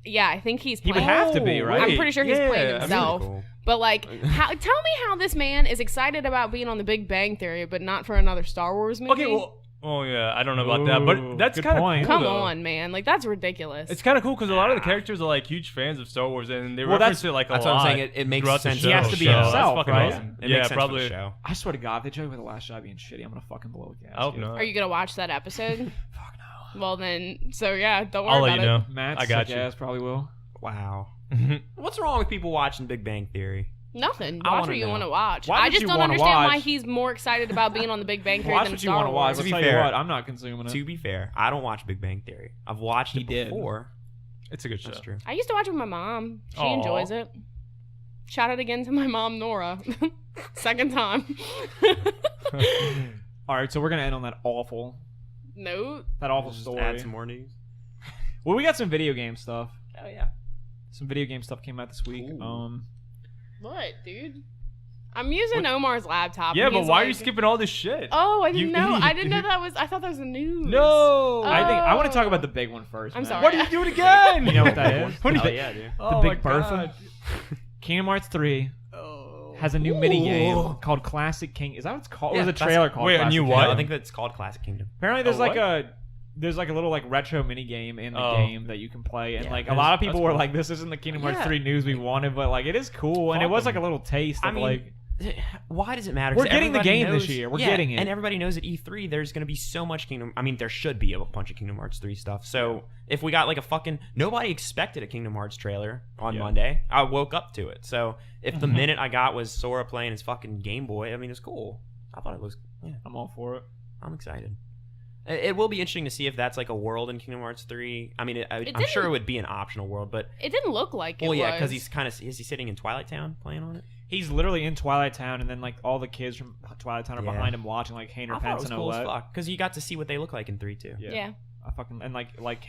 Yeah, I think he's He playing. would have to be, Oh, right? I'm pretty sure he's Yeah, playing I mean, himself. Cool. But like, tell me how this man is excited about being on The Big Bang Theory, but not for another Star Wars movie. Okay, well, Oh yeah, I don't know about that, but that's good kind of point. cool. Come though. on, man. Like, that's ridiculous. It's kind of cool because a lot of the characters are like huge fans of Star Wars, and they Well, reference it like a That's lot. what I'm saying. It makes throughout the sense. show. He has to be So himself, that's fucking right? awesome. It Yeah, makes sense probably. for the show. I swear to God, if they joke about the last shot being shitty, I'm gonna fucking blow a gasket. I hope not. Are you gonna watch that episode? Fuck no. Well then, so yeah, don't worry I'll let about you it. know. Matt's I got sick you. ass probably will. Wow. What's wrong with people watching Big Bang Theory? Nothing. I Watch wanna what you know. want to watch. Watch I what just you don't wanna understand why watch. he's more excited about being on the Big Bang Theory Watch than what you Star want to watch. Wars. To I'll be tell you fair- what, I'm not consuming it. To be fair, I don't watch Big Bang Theory. I've watched He it did. before. It's a good show. That's true. I used to watch it with my mom. She Aw. enjoys it. Shout out again to my mom, Nora. Second time. All right, so we're gonna end on that awful Note. Just story. add some more news. Well, we got some video game stuff. Oh yeah. Some video game stuff came out this week. Ooh. What, dude? I'm using Omar's laptop. Yeah, and but he's why are you like- skipping all this shit? Oh, I didn't You know. I didn't know idiot. that was. I thought that was the news. No. I think I want to talk Oh. about the big one first. I'm Matt. sorry. What are you doing again? You know what that is? What are Oh you? yeah, dude. Oh Big my Bertha? God. Kingdom Hearts 3 Oh. has a new mini game called Classic King. Is that what it's called? Yeah, or was a that's- trailer called? wait, a Classic new King? what? No, I think that's called Classic Kingdom. Apparently, there's A like what? a little like retro mini game in the Oh. game that you can play, and Yeah, like a that's- lot of people that's were cool. like, "This isn't the Kingdom Hearts Yeah. 3 news we wanted," but like it is cool, and it was like a little taste I of mean, like. Why does it matter? We're 'Cause getting the everybody game this knows- year. We're yeah, getting it. and everybody knows at E3 there's going to be so much Kingdom. I mean, there should be a bunch of Kingdom Hearts 3 stuff. So if we got like a fucking nobody expected a Kingdom Hearts trailer on Yeah. Monday, I woke up to it. So if the minute I got was Sora playing his fucking Game Boy, I mean, it's cool. I thought it was. Yeah, I'm all for it. I'm excited. It will be interesting to see if that's like a world in Kingdom Hearts 3. I mean, I'm didn't- sure it would be an optional world, but It didn't look like it. well, yeah, was. because he's kind of is he sitting in Twilight Town playing on it? He's literally in Twilight Town, and then like all the kids from Twilight Town are Yeah. behind him watching, like I Hayner, thought it Pence, was and cool as Olette. fuck because you got to see what they look like in 3 too. Yeah. I fucking and like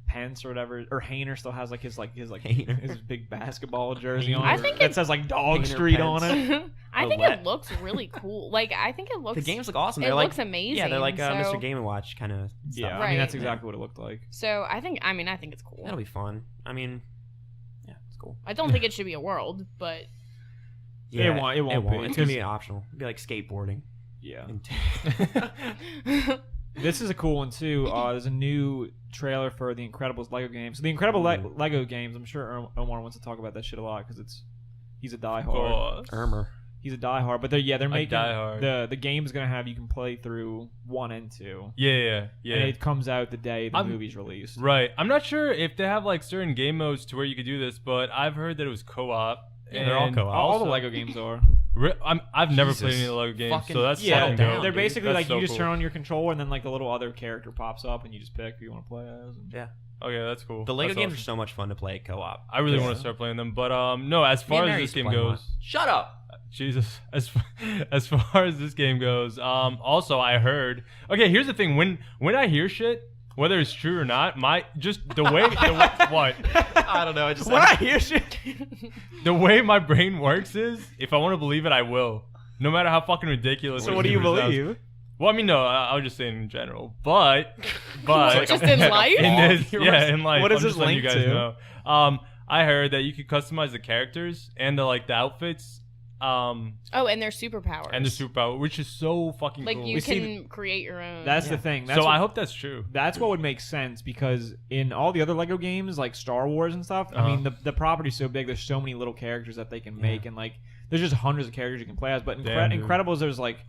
Pence or whatever, or Hayner still has like his Hayner. his big basketball jersey on. I it think that it- says like Dog Hayner Street Pence. on it. I think Olette. it looks really cool. Like, I think it looks. The games look awesome. It They're like looks amazing. Yeah, they're like so, Mr. Game & Watch kind of stuff. Yeah, I Right. mean that's exactly what it looked like. So I think. I mean, I think it's cool. That'll be fun. I mean, yeah, it's cool. I don't think it should be a world, but Yeah, won't be. It's gonna be optional. It'll be like skateboarding. Yeah, And- this is a cool one too. There's a new trailer for the Incredibles Lego games. So the Incredible Lego games. I'm sure Omar wants to talk about that shit a lot because he's a diehard. Course. Irmer. He's a diehard, but they're making diehard. the game's gonna have you can play through 1 and 2. Yeah. And it comes out the day the I'm- movie's released. Right. I'm not sure if they have like certain game modes to where you could do this, but I've heard that it was co-op. Yeah, they're all and co-op. All the also- Lego games are. I've never Jesus. played any of the Lego games, Fucking so that's Yeah, fucking down, dope. they're dude. basically That's like so you just cool. turn on your controller and then like the little other character pops up and you just pick who you want to play as. Yeah. Okay, that's cool. The Lego That's games awesome. are so much fun to play co-op. I really Yeah. want to start playing them, but no. As Me far and as Mary this used to game play one. goes, Shut up. Jesus. As far as this game goes, also I heard. Okay, here's the thing. When I hear shit, whether it's true or not, the way what I don't know. I just When I hear shit, the way my brain works is, if I want to believe it, I will, no matter how fucking ridiculous. so it what do you sounds. believe? Well, I mean, no, I was just saying in general, but Just in life? in this, yeah, in life. What is I'm this just letting you linked guys to? know. I heard that you could customize the characters and the outfits, oh, and their superpowers. and the superpower, which is so fucking Like cool. you We see can create your own. That's the thing. That's So what, I hope that's true. that's what would make sense because in all the other Lego games, like Star Wars and stuff, I Uh-huh. mean the property's so big. There's so many little characters that they can make, and like there's just hundreds of characters you can play as. But Damn, dude. Incredibles, there's like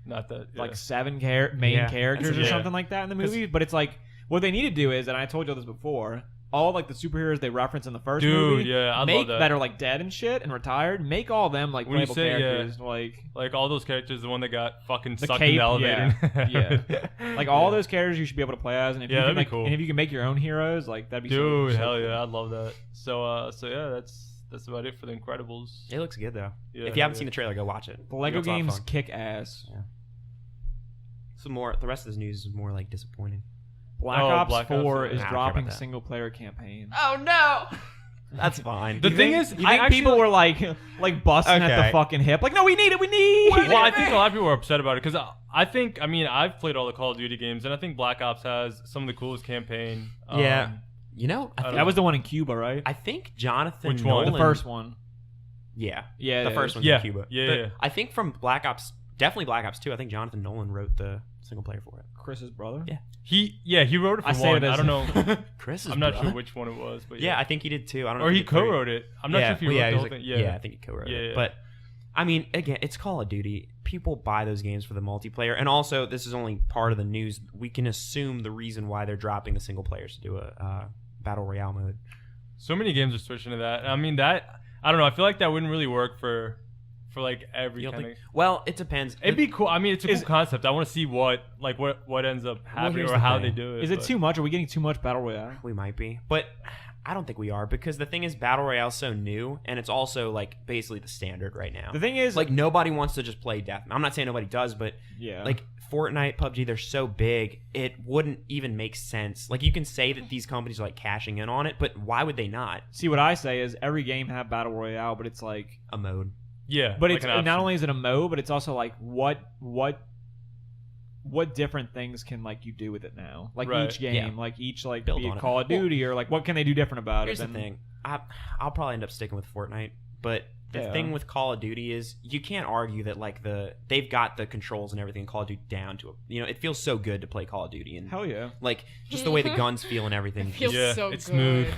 Not that. Yeah. 7 main Yeah. characters or Yeah. something like that in the movie. But it's like what they need to do is, and I told you this before, all like the superheroes they reference in the first Dude, movie, yeah, I make love that. are like dead and shit and retired. Make all them like When you playable say, yeah. characters, like all those characters, the one that got fucking The sucked cape, in the elevator. yeah. Like all those characters you should be able to play as, and if Yeah, you can that'd be make, cool. and if you can make your own heroes, like that'd be Dude, so hell cool. yeah, I'd love that. So yeah, that's about it for the Incredibles. It looks good though. Yeah, If you haven't yeah. seen the trailer, go watch it. The Lego It's a lot of games fun. kick ass. Some more. The rest of this news is more like disappointing. Black Oh, Ops Black Ops, 4 yeah. is Nah, I don't care dropping about that. single player campaign. Oh no. That's fine. The You thing think- is, you I think actually- people were like busting at the Okay. fucking hip, like, no, we need it, we need. Well, I think a lot of people are upset about it because I think, I mean, I've played all the Call of Duty games, and I think Black Ops has some of the coolest campaign. Yeah. You know, I don't That was the one in Cuba, right? I think Jonathan Which one? Nolan. The first one. Yeah. Yeah, The yeah, first one's yeah. in Cuba. Yeah, But yeah. I think from Black Ops Definitely Black Ops 2. I think Jonathan Nolan wrote the single player for it. Chris's brother. Yeah. He wrote it for I say one. it as I don't know. Chris, I'm not sure which one it was, but Yeah, I think he did too. I don't know. or if he did three. co-wrote it. I'm not sure if he wrote the whole thing. Yeah, I think he co-wrote Yeah, it. yeah. But I mean, again, it's Call of Duty. People buy those games for the multiplayer, and also this is only part of the news. We can assume the reason why they're dropping the single players to do a battle royale mode. So many games are switching to that. I mean, that I don't know. I feel like that wouldn't really work for like every You don't kind of. think? Well, it depends. It'd be cool. I mean, it's a cool concept. I want to see what ends up happening here's or the how thing. they do it. Is it but- too much? Are we getting too much battle royale? We might be, but I don't think we are because the thing is, battle royale's so new, and it's also like basically the standard right now. The thing is, Like nobody wants to just play death. I'm not saying nobody does, but yeah, like Fortnite, PUBG, they're so big, it wouldn't even make sense. Like you can say that these companies are like cashing in on it, but why would they not? see what I say is every game have battle royale, but it's like, A mode. Yeah, but like it's an option. not only is it a mode, but it's also like what different things can like you do with it now? Like Right. each game, Yeah. like each like Build be on it it. Call of Duty or like what can they do different about Here's it? the thing. I'll probably end up sticking with Fortnite, but the Yeah. thing with Call of Duty is you can't argue that like they've got the controls and everything in Call of Duty down to it feels so good to play Call of Duty and Hell yeah. like just the way the guns feel and everything. It feels Yeah, so it's good. smooth.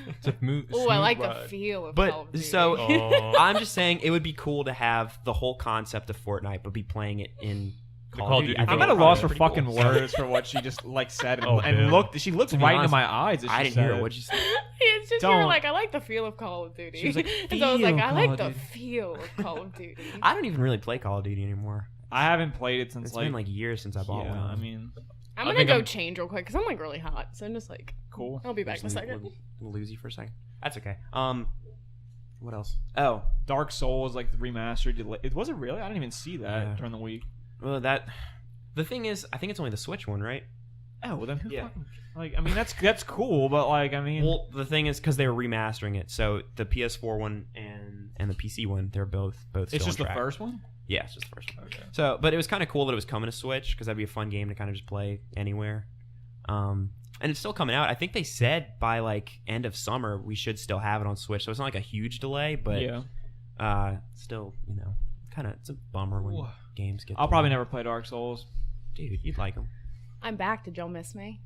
It's a smooth. Oh, I like the ride. feel of But, Call of Duty. so- Oh. I'm just saying it would be cool to have the whole concept of Fortnite, but be playing it in Call of Duty. I I'm think I'm at a it'd loss probably for be pretty fucking cool. words for what she just like said and, Oh, and man. looked. She looked To be right honest, into my eyes. As I she didn't said hear it. it. What'd you say? It's just you were Don't. like, I like the feel of Call of Duty. She was like, and so I was like, "Feel I Call like of the Duty." feel of Call of Duty. I don't even really play Call of Duty anymore. I haven't played it since It's been like years since I bought yeah, one. I mean, I'm I gonna think go I'm- change real quick because I'm like really hot. So I'm just like, cool. I'll be back in a second. We'll lose you for a second. That's okay. What else? Oh, Dark Souls like the remastered. It was it really? I didn't even see that Yeah. during the week. well, the thing is, I think it's only the Switch one, right? Oh, well then who Yeah. fucking like? I mean, that's cool, but like, I mean, Well, the thing is, because they were remastering it, so the PS4 one and the PC one, they're both it's still just on the track. first one. Yeah, it's just the first one. Okay. So, but it was kind of cool that it was coming to Switch because that'd be a fun game to kind of just play anywhere. And it's still coming out. I think they said by like end of summer we should still have it on Switch. So it's not like a huge delay, but Yeah, still, kind of it's a bummer when games get. I'll probably delayed. never play Dark Souls. Dude, you'd like them. I'm back. Did y'all miss me?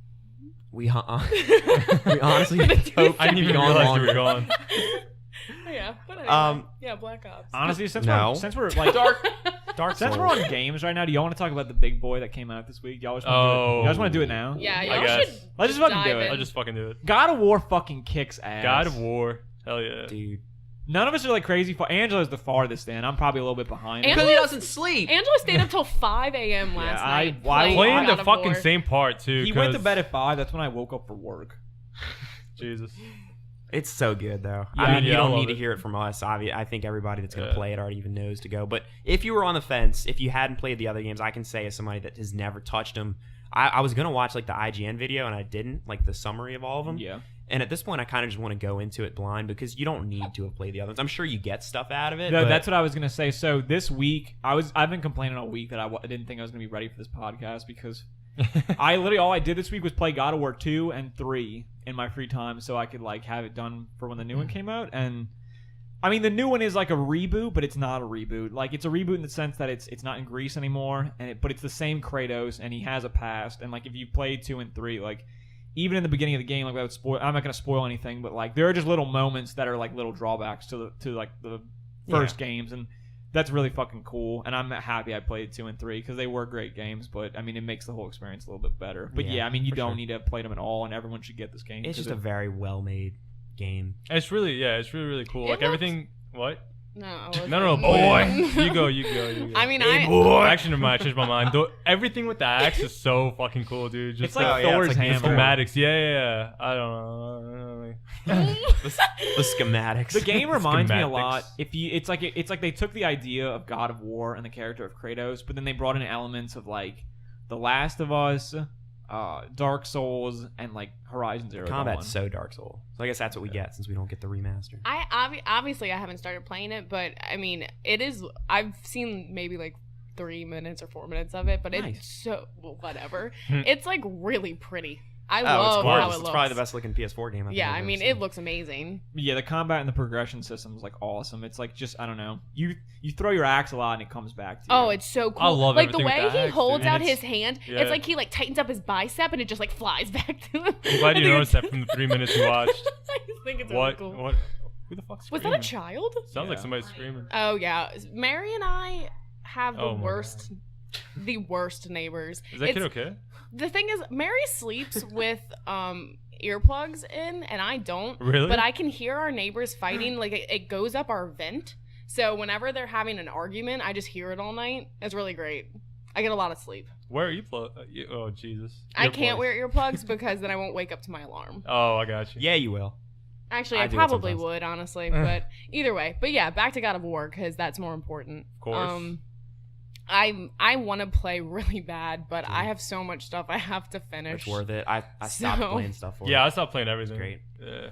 We honestly For the hope I didn't even gone realize you longer. were gone. Yeah, but anyway. Yeah, Black Ops. Honestly, since No. we're like Dark Souls. since we're on games right now, do y'all want to talk about the big boy that came out this week? Y'all just want to do it? Y'all just want to do it now? Yeah, I y'all guess. should. Let's just fucking dive do it. in. I'll just fucking do it. God of War fucking kicks ass. God of War. Hell yeah. Dude, None of us are like crazy. Angela's the farthest in. I'm probably a little bit behind. And- because he doesn't sleep. Angela stayed up till 5 a.m. last Yeah, night. I- Playing God the of fucking War. same part too. He went to 'cause- bed at 5. That's when I woke up for work. Jesus. It's so good though. Yeah, I mean, you yeah, I don't love need to it. hear it from us. I think everybody that's gonna Yeah. play it already even knows to go. But if you were on the fence, if you hadn't played the other games, I can say as somebody that has never touched them, I was gonna watch like the IGN video and I didn't, like the summary of all of them. Yeah. And at this point, I kind of just want to go into it blind because you don't need to have played the other ones. I'm sure you get stuff out of it. No, but that's what I was gonna say. So this week, I've been complaining all week that I didn't think I was gonna be ready for this podcast because I literally all I did this week was play God of War 2 and 3 in my free time, so I could like have it done for when the new one came out. And I mean, the new one is like a reboot, but it's not a reboot. Like it's a reboot in the sense that it's not in Greece anymore, but it's the same Kratos, and he has a past. And like if you played 2 and 3, like even in the beginning of the game, like that would spoil. I'm not gonna spoil anything, but like there are just little moments that are like little drawbacks to like the first games, and that's really fucking cool. And I'm happy I played 2 and 3 because they were great games. But I mean, it makes the whole experience a little bit better. But Yeah, yeah, I mean, you for don't sure. need to have played them at all, and everyone should get this game. it's 'cause just a very well made game. It's really, it's really cool. It Like looks- everything. What? No, No, boy. You go. You go. I mean, Actually, never mind. I changed my mind. Everything with the axe is so fucking cool, dude. Just It's like Oh, yeah, Thor's it's like hammer. schematics. Yeah. I don't know. The schematics. The game reminds me a Schematics. lot. It's like they took the idea of God of War and the character of Kratos, but then they brought in elements of like The Last of Us, Dark Souls, and like Horizon Zero Dawn. Combat's so Dark Souls. So I guess that's what we get since we don't get the remaster. Obviously I haven't started playing it, but I mean, it is. I've seen maybe like 3 minutes or 4 minutes of it, but Nice. it's so whatever. Hmm. It's like really pretty. I Oh, love it's how gorgeous. it It's looks. probably the best looking PS4 game. Yeah, I mean, it looks amazing. Yeah, the combat and the progression system is like awesome. It's like just I don't know. You throw your axe a lot and it comes back to you. Oh, it's so cool. I love like the everything way with the he axe, holds dude. out And his it's- hand. yeah. It's like he like tightens up his bicep and it just like flies back to him. I'm glad I you think noticed that from the 3 minutes you watched. I just think it's What? really cool. What? Who the fuck's Was screaming? that a child? Sounds like Yeah. somebody screaming. Oh yeah, Mary and I have the Oh my worst, the worst neighbors. Is that It's- kid okay? The thing is, Mary sleeps with earplugs in, and I don't. Really? But I can hear our neighbors fighting. Like it goes up our vent. So whenever they're having an argument, I just hear it all night. It's really great. I get a lot of sleep. Where are you? Oh Jesus. I can't Earplugs. wear earplugs because then I won't wake up to my alarm. Oh, I got you. Yeah, you will. Actually, I I do it probably sometimes. would, honestly. But either way. But yeah, back to God of War because that's more important. Of course. I want to play really bad, but I have so much stuff I have to finish. It's worth it. I stopped So- playing stuff for Yeah, it. I stopped playing everything. great. Yeah.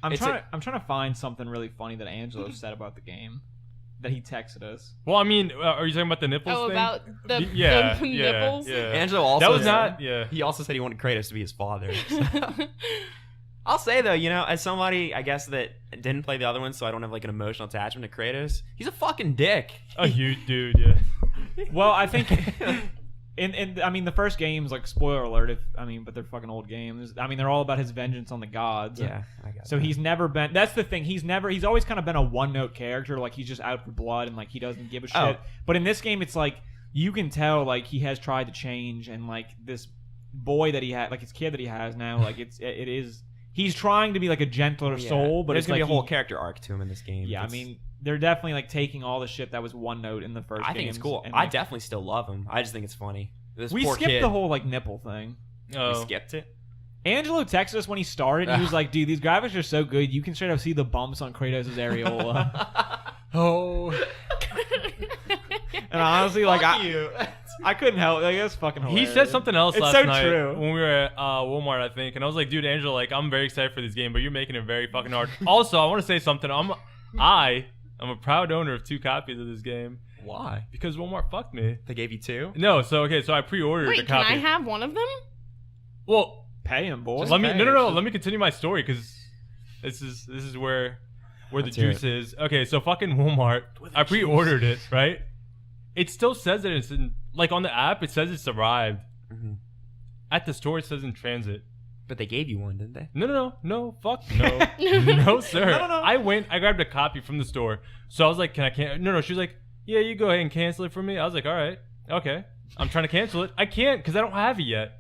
I'm It's trying to find something really funny that Angelo said about the game that he texted us. Well, I mean, are you talking about the nipples Oh, thing? about the, yeah, the yeah, nipples? Yeah. Angelo also That was said- not. Yeah. He also said he wanted Kratos to be his father. I'll say though, as somebody I guess that didn't play the other one, so I don't have like an emotional attachment to Kratos. He's a fucking dick. A huge dude. Yeah. Well, I think in I mean the first game's like spoiler alert. But they're fucking old games. I mean they're all about his vengeance on the gods. Yeah, I got So that. he's never been. That's the thing. He's always kind of been a one-note character. Like he's just out for blood and like he doesn't give a shit. Oh. But in this game, it's like you can tell like he has tried to change and like this boy that he had, like his kid that he has now, like it is. He's trying to be like a gentler Yeah. soul, but there's it's gonna like be a whole he- character arc to him in this game. Yeah, I It's- mean they're definitely like taking all the shit that was one note in the first. I think it's games cool. and, I like, definitely still love him. I just think it's funny. This we poor skipped kid. the whole like nipple thing. We Oh. skipped it. Angelo texted us when he started. He was like, "Dude, these graphics are so good. You can straight up see the bumps on Kratos' areola." Oh. And honestly, like Fuck you. I couldn't help. Like, that's fucking He hilarious. said something else It's last so night true. when we were at Walmart, I think, and I was like, "Dude, Angela, like, I'm very excited for this game, but you're making it very fucking hard." Also, I want to say something. I'm a proud owner of 2 copies of this game Why? because Walmart fucked me. They gave you 2? No, so I pre-ordered Wait, a can copy. I have one of them? Well, Pay him, boy. let me pay no. it. Let me continue my story because this is where the Let's hear juice is. Okay, so fucking Walmart. I pre-ordered it, right? It still says that it's in, like on the app. It says it's arrived. Mhm. At the store, it says in transit. But they gave you one, didn't they? No, fuck no, no, sir. No. I grabbed a copy from the store. So I was like, No. She was like, yeah, you go ahead and cancel it for me. I was like, all right, okay. I'm trying to cancel it. I can't because I don't have it yet.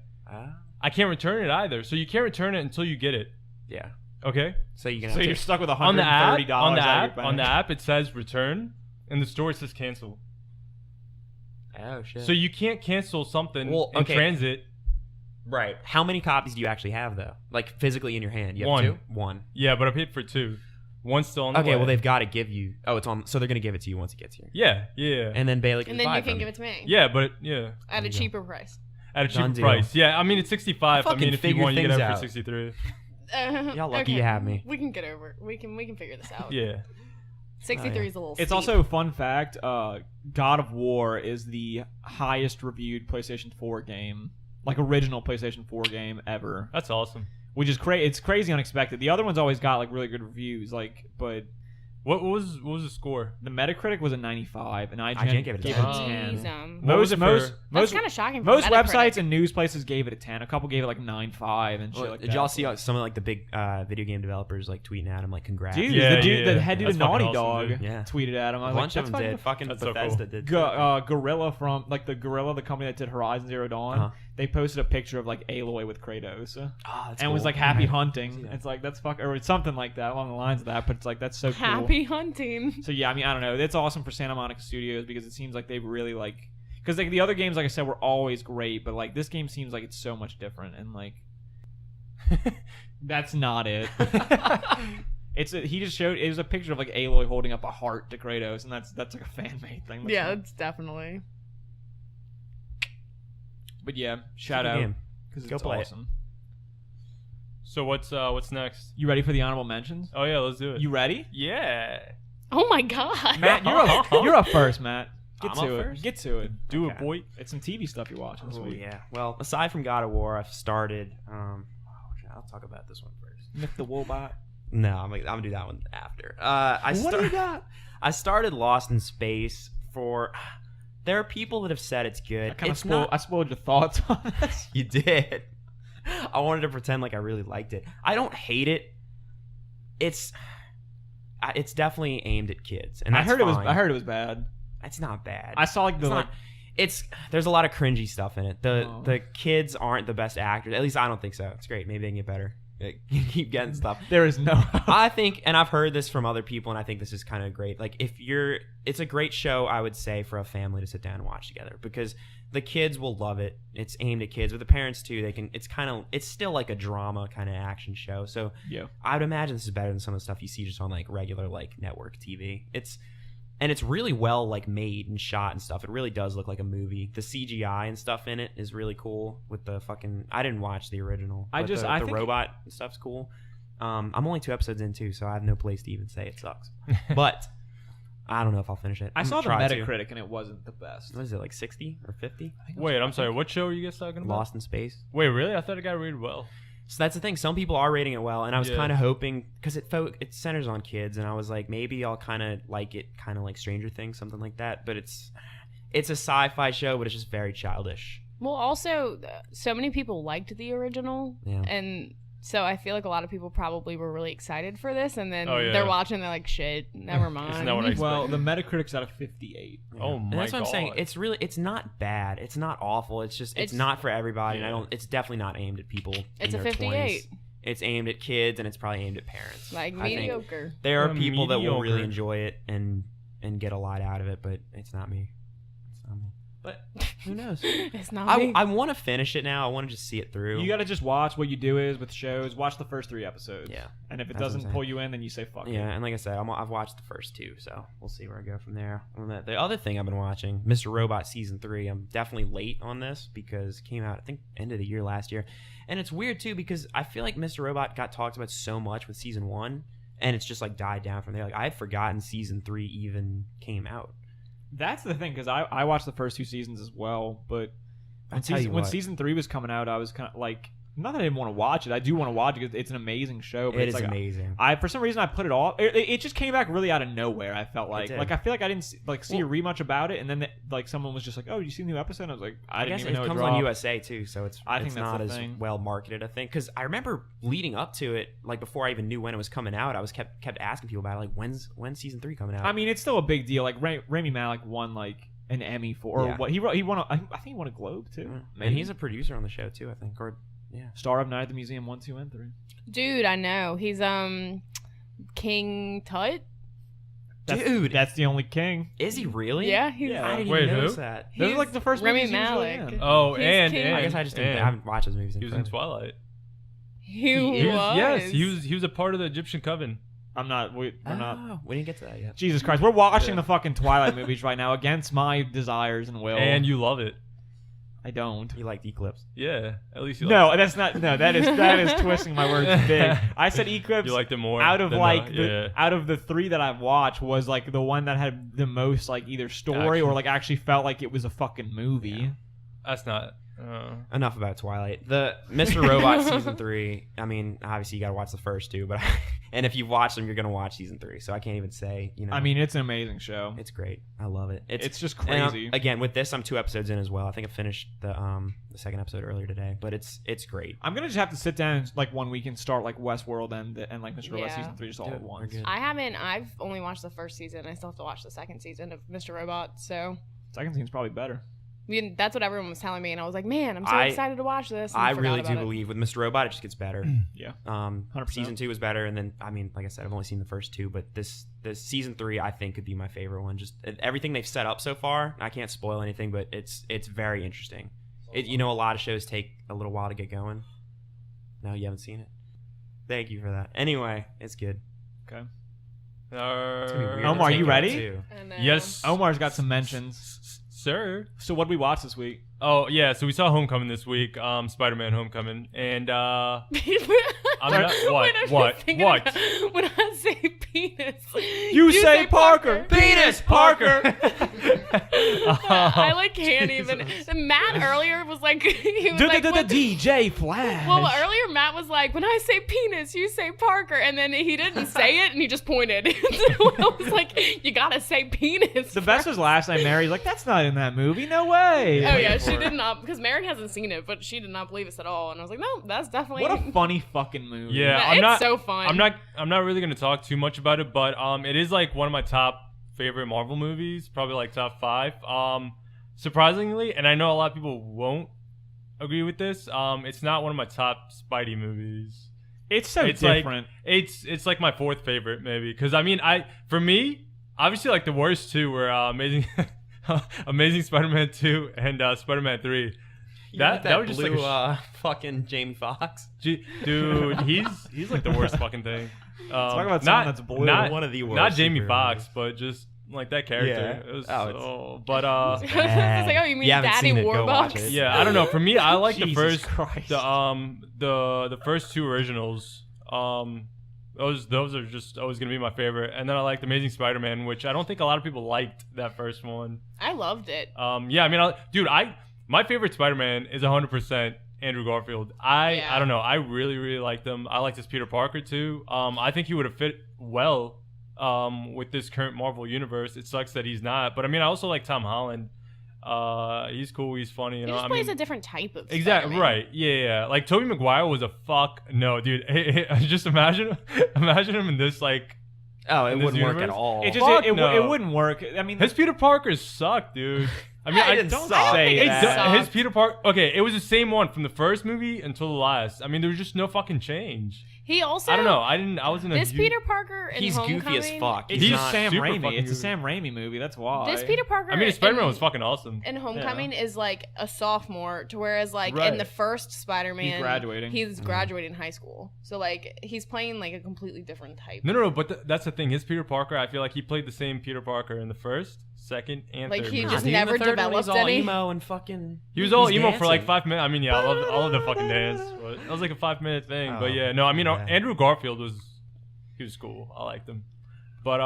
I can't return it either. So you can't return it until you get it. Yeah. Okay. So you're gonna So have you're to. stuck with On the $130 app, on the out of app, your on the bank. app, it says return, and the store it says cancel. Oh shit. So you can't cancel something Well, in okay. transit. right. How many copies do you actually have though? Like physically in your hand? You have One. 2? One. Yeah, but I paid for 2. One's still on the Okay. way. Well, they've got to give you. Oh, it's on. So they're gonna give it to you once it gets here. Yeah. And then Bailey can And then buy you can from give it to me Yeah, but yeah. at There a you go. cheaper price. At a cheaper Done deal. price. Yeah, I mean it's 65. I Fucking mean if you figure want you can things have it for out. 63. Y'all lucky you have me. We can get over it. We can figure this out. Yeah. 63 is a little. It's steep. also a fun fact. God of War is the highest reviewed PlayStation 4 game, like original PlayStation 4 game ever, That's awesome. which is crazy. It's crazy unexpected. The other ones always got like really good reviews, but What was the score? the Metacritic was a 95, and IGN IGN gave it a gave 10. it a 10. Jeez, What was it for- That's most kind of shocking. For most Metacritic. websites and news places gave it a 10. A couple gave it like 9.5 and shit Well, like did that. y'all see some of like the big video game developers like tweeting at him like congrats? Dude, Yeah, the yeah. head dude That's of Naughty fucking awesome, Dog dude. Yeah. tweeted at him. I A was bunch like, of that's them did. Fucking that's so Bethesda cool. did. Gorilla from like the company that did Horizon Zero Dawn. Uh-huh. They posted a picture of like Aloy with Kratos. Oh, that's And was cool. like happy See hunting. that. It's like that's or it's something like that along the lines of that. But it's like that's so cool. Happy hunting. So yeah, I mean I don't know. It's awesome for Santa Monica Studios because it seems like they really like because like the other games like I said were always great, but like this game seems like it's so much different and like that's not it. He just showed it was a picture of like Aloy holding up a heart to Kratos, and that's like a fan made thing. That's Yeah, not- it's definitely. But yeah, It's a shout good out game. because Go it's play it. awesome. So what's next? You ready for the honorable mentions? Oh yeah, let's do it. You ready? Yeah. Oh my god. Matt, you're up first, Matt. Get I'm to up it. first? Get to it. Do Okay. it, boy. It's some TV stuff you're watching this Oh week. yeah. Well, aside from God of War, I've started. I'll talk about this one first. Mr.Robot. No, I'm gonna do that one after. What do you got? I started Lost in Space for. There are people that have said it's good. I spoiled your thoughts on this. You did. I wanted to pretend like I really liked it. I don't hate it. It's definitely aimed at kids, and I that's heard fine. I heard it was bad. It's not bad. I saw like the It's like. not- It's there's a lot of cringy stuff in it. Oh. The kids aren't the best actors. At least I don't think so. It's great. Maybe they can get better. Keep getting stuff. There is no. I think, and I've heard this from other people, and I think this is kind of great. Like, it's a great show, I would say, for a family to sit down and watch together because the kids will love it. It's aimed at kids, but the parents too. It's still like a drama kind of action show. So Yeah. I would imagine this is better than some of the stuff you see just on like regular like network TV. It's really well like made and shot and stuff. It really does look like a movie. The CGI and stuff in it is really cool. With the fucking, I didn't watch the original. I but just- the I think- robot and stuff's cool. I'm only 2 episodes in too, so I have no place to even say it sucks. But I don't know if I'll finish it. I I'm saw the gonna try to. Metacritic and it wasn't the best. What is it, like 60 or 50? Wait, I'm sorry. What show are you guys talking about? Lost in Space. Wait, really? I thought it got rated well. So that's the thing. Some people are rating it well, and I was Yeah. kind of hoping because it centers on kids, and I was like, maybe I'll kind of like it, kind of like Stranger Things, something like that. But it's a sci-fi show, but it's just very childish. Well, also, so many people liked the original, Yeah. and so I feel like a lot of people probably were really excited for this, and then Oh, yeah. they're watching, they're like, shit, never mind. not what I Well, the Metacritic's out of 58. Oh And my that's what I'm saying. God. It's not bad. It's not awful. It's just it's It's- not for everybody. Yeah. And it's definitely not aimed at people. It's in a their 58. 20s. It's aimed at kids, and it's probably aimed at parents. Like, I think mediocre. there are people that will really Mediocre. enjoy it and get a lot out of it, but it's not me. It's not me. But who knows? It's not me. I want to finish it now. I want to just see it through. You got to just watch what you do is with shows. Watch the first 3 episodes. Yeah. And if it That's what I'm doesn't saying. pull you in, then you say fuck it. Yeah, and like I said, I've watched the first 2, so we'll see where I go from there. The other thing I've been watching, Mr. Robot Season 3, I'm definitely late on this because it came out, I think, end of the year last year. And it's weird, too, because I feel like Mr. Robot got talked about so much with Season 1, and it's just, like, died down from there. Like, I had forgotten Season 3 even came out. That's the thing, because I watched the first 2 seasons as well, but when season 3 was coming out, I was kind of like, not that I didn't want to watch it. I do want to watch it because it's an amazing show. But It it's is like, amazing. For some reason I put it off. It just came back really out of nowhere. I felt like did. I feel like I didn't see or read much about it, and then like someone was just like, "Oh, did you see the new episode?" And I was like, "I didn't guess even know it comes dropped. on USA too, so I think it's that's not the as thing. well marketed. I think because I remember leading up to it, like before I even knew when it was coming out, I was kept asking people about it, like when's season 3 coming out. I mean, it's still a big deal. Like Rami Malek won like an Emmy for or Yeah. what he won. I think he won a Globe too. and Maybe. he's a producer on the show too, I think. Or yeah, Star of Night at the Museum 1, 2, and 3. Dude, I know. He's, King Tut? dude, That's the only king. is he really? Yeah, he's... Yeah. I didn't Wait, even who? notice that. Those are He's like the first Rami movies usually Malek. in. Oh, He's and king. I guess I just didn't. I and haven't watched those movies. he was in Twilight. He He was. was, yes, he was a part of the Egyptian coven. I'm not. We're not. Oh, we didn't get to that yet. Jesus Christ, we're watching Yeah. the fucking Twilight movies right now against my desires and will. And you love it. I don't. You liked Eclipse. Yeah, at least you No, liked that's not. No, that is twisting my words big. I said Eclipse. You liked it more out of than like the, out of the 3 that I've watched was like the one that had the most like either story Action. or like actually felt like it was a fucking movie. Yeah. That's not. Enough about Twilight. The Mr. Robot season 3. I mean, obviously you got to watch the first 2, but and if you've watched them, you're gonna watch season 3. So I can't even say. I mean, it's an amazing show. it's great. I love it. It's just and crazy. again, with this, I'm 2 episodes in as well. I think I finished the second episode earlier today, but it's great. I'm gonna just have to sit down like one week and start like Westworld and like Mr. Robot Yeah. season 3 just all Dude, at we're once. good. I've only watched the first season. I still have to watch the second season of Mr. Robot, so... Second season's probably better. I mean, that's what everyone was telling me, and I was like, man, I'm so I- excited to watch this. and I forgot really about do it. believe with Mr. Robot, it just gets better. Yeah. 100%. 100%. Season 2 was better, and then I mean, like I said, I've only seen the first 2, but this season 3 I think could be my favorite one. Just everything they've set up so far. I can't spoil anything, but it's very interesting. A lot of shows take a little while to get going. No, you haven't seen it. Thank you for that. Anyway, it's good. Okay. It's gonna be weird Omar, to you take it ready? too. I know. Yes. Omar's got some mentions. Sir. So what did we watch this week? Oh yeah, so we saw Homecoming this week, Spider-Man Homecoming, and I'm not what When I'm what just thinking what. about- when I say penis, You say Parker. Penis Parker. I like can't even. Matt earlier was like, he was like, what- DJ Flash. well, earlier Matt was like, when I say penis, you say Parker, and then he didn't say it, and he just pointed. So I was like, you gotta say penis. The best was last night. Mary's like, that's not in that movie. No way. Oh yeah, she did not, because Mary hasn't seen it, but she did not believe us at all, and I was like, no, that's definitely. What a funny fucking movie. Yeah, Yeah, I'm it's not so fun. I'm not really gonna talk too much about it, but it is like one of my top favorite Marvel movies, probably like top 5. Surprisingly, and I know a lot of people won't agree with this, it's not one of my top Spidey movies. It's so It's different. It's like my 4th favorite maybe, because I mean for me obviously like the worst two were Amazing Amazing Spider-Man 2 and Spider-Man 3. That was just blue, like fucking Jamie Foxx. dude, he's like the worst fucking thing. Talk about someone that's blue. Not, One of the worst not Jamie superheroes. Foxx, but just like that character. Yeah. It was Oh, but It's like, oh, you mean haven't Daddy seen it, go watch Warbucks? it. yeah, I don't know. For me, I like the Jesus first Christ. the first 2 originals. Those are just always gonna be my favorite. And then I liked Amazing Spider-Man, which I don't think a lot of people liked that first one. I loved it. Yeah, I mean, my favorite Spider-Man is 100% Andrew Garfield. I don't know. I really, really liked him. I liked his Peter Parker too. I think he would have fit well with this current Marvel universe. It sucks that he's not. But I mean, I also like Tom Holland. He's cool. He's funny. You He know, just plays a different type of exactly Spider-Man. right. Yeah. Like Tobey Maguire was a fuck. No, dude. Just imagine him in this like. Oh, it In this wouldn't work at universe? all. It just Fuck it no. wouldn't work. I mean, His Peter Parkers suck, dude. I mean, I didn't don't suck. say It that. his Peter Parker. Okay, it was the same one from the first movie until the last. I mean, there was just no fucking change. He also. I don't know. I wasn't a This huge- Peter Parker in He's Homecoming. goofy as fuck. it's He's just Sam super Raimi. fucking It's a good. Sam Raimi movie. That's why. This Peter Parker. I mean, Spider-Man in- was fucking awesome. in Homecoming is like a sophomore, to whereas like Right. in the first Spider-Man, He's graduating. He's graduating high school, so like he's playing like a completely different type. No, but that's the thing. His Peter Parker, I feel like he played the same Peter Parker in the first, second, and Like, third he movie. just Dude, never in the third one, developed he's all any. emo and fucking. He was all he's emo for like dancing. 5 minutes. I mean, yeah, I love the fucking dance. But it was like a 5-minute thing. But Oh, yeah, no, I mean, yeah. Andrew Garfield was cool. I liked him. But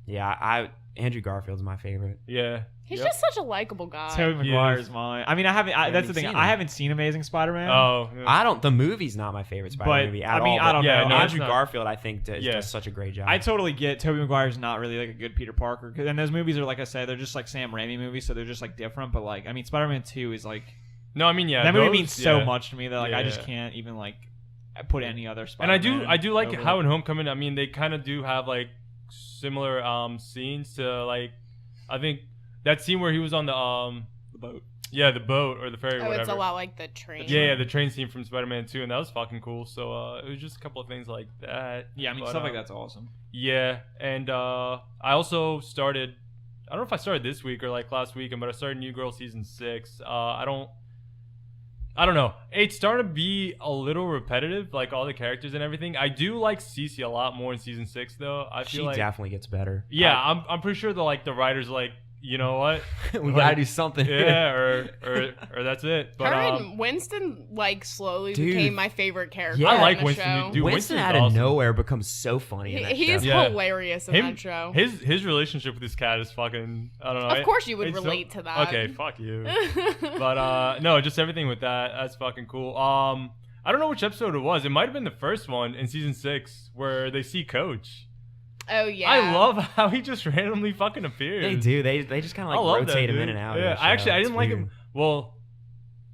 Yeah, Andrew Garfield's my favorite. yeah. He's Yep. just such a likable guy. Tobey He Maguire's is. mine. I mean, I haven't. That's the thing. seen I him. haven't seen Amazing Spider-Man. Oh, yeah. I don't. The movie's not my favorite Spider-Man But, movie I at mean, all. I don't Yeah, know. no, Andrew it's not. Garfield, I think, does Yeah. such a great job. I totally get Tobey Maguire's not really like a good Peter Parker, and those movies are, like I said, they're just like Sam Raimi movies, so they're just like different. But like, I mean, Spider-Man 2 is like No, I mean, yeah. that movie those- means so yeah. much to me that like I just Yeah. can't even like put any other And Spider-Man. I do like over how it. in Homecoming, I mean, they kind of do have like similar scenes to like, I think that scene where he was on the boat. Yeah, the boat or the ferry or Oh, whatever. it's a lot like the train. Yeah, the train scene from Spider-Man 2, and that was fucking cool. So it was just a couple of things like that. Yeah, I mean, But, stuff like that's awesome. Yeah, and I also started. I don't know if I started this week or like last weekend, but I started New Girl season 6. I don't know. It's starting to be a little repetitive, like all the characters and everything. I do like Cece a lot more in season 6, though. I she feel like definitely gets better. yeah, I'm pretty sure the writers are like, you know what? we Like, gotta do something. Yeah, or that's it. But Her and Winston like slowly Dude. became my favorite character. Yeah. in I like the Winston, show. dude. Winston Winston's out of awesome. nowhere becomes so funny. In that He's show. Yeah. hilarious in Him, that show. his relationship with this cat is fucking. I don't know. Of course you would it's so- relate to that. Okay, fuck you. But no, just everything with that. That's fucking cool. I don't know which episode it was. It might have been the first one in season 6 where they see Coach. Oh yeah. I love how he just randomly fucking appears. They do. They just kind of I like love that, rotate him dude. in and out. of Yeah, the I actually show. I It's didn't like weird. him. Well,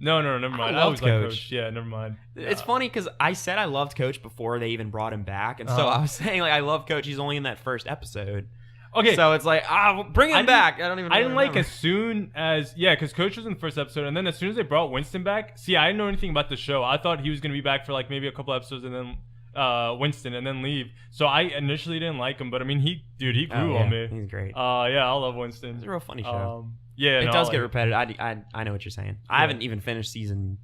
no, never mind. I loved always like Coach. Coach. Yeah, never mind. It's funny because I said I loved Coach before they even brought him back, and so Uh-huh. I was saying like I love Coach. He's only in that first episode. Okay, So it's like well, bring him I didn't- back. I don't even. I didn't like remember. as soon as because Coach was in the first episode, and then as soon as they brought Winston back, see, I didn't know anything about the show. I thought he was gonna be back for like maybe a couple episodes, and then Winston, and then leave. So I initially didn't like him, but I mean, he Oh, grew yeah, on me. He's great. Yeah, I love Winston. It's a real funny show. Yeah, it no, does I get like repetitive. I know what you're saying. I haven't even finished season.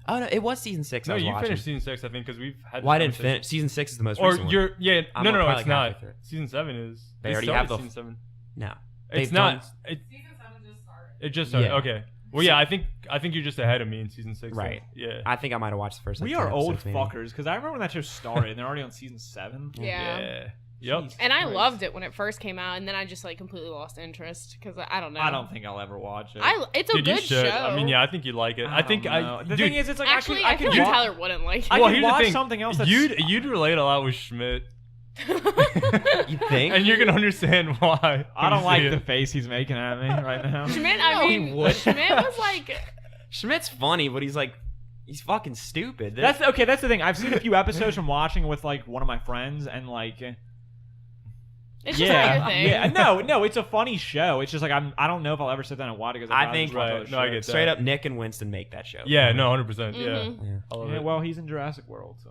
Oh no, it was season 6. No, I was you watching. finished season 6, I think, because we've had. Well, I this didn't conversation. finish. Season 6 is the most Or recent one. you're I'm no, probably it's like not. halfway through. Season 7 is. They It already started have the- season 7. No, It's They've not. done- Season 7 just started. It just started. Yeah. Okay. Well, yeah, I think you're just ahead of me in season 6. Right. Yeah. I think I might have watched the first. Like, We 2 are old episodes, maybe. fuckers because I remember when that show started and they're already on season 7. Yeah. Yeah. Yep. Jesus And I Christ. loved it when it first came out, and then I just like completely lost interest because I don't know. I don't think I'll ever watch it. It's a Dude, you good should. show. I mean, yeah, I think you'd like it. I think don't know. The dude, thing is, it's like Actually, I I feel can like watch. Tyler wouldn't like I it. well, can here's the watch thing. something else that's- You'd relate a lot with Schmidt. You think? And you're gonna understand why. I don't when you like see the it. face he's making at me right now. Schmidt, No, I he mean, would. Schmidt was like, Schmidt's funny, but he's fucking stupid. That's okay. That's the thing. I've seen a few episodes from watching with like one of my friends, and like, it's just not your thing. yeah. No, it's a funny show. It's just like I don't know if I'll ever sit down and watch it because I think- Right. No, I get that. straight up Nick and Winston make that show. Yeah, no, 100%. Yeah, Mhm. Yeah. I love Yeah, it. well, he's in Jurassic World, so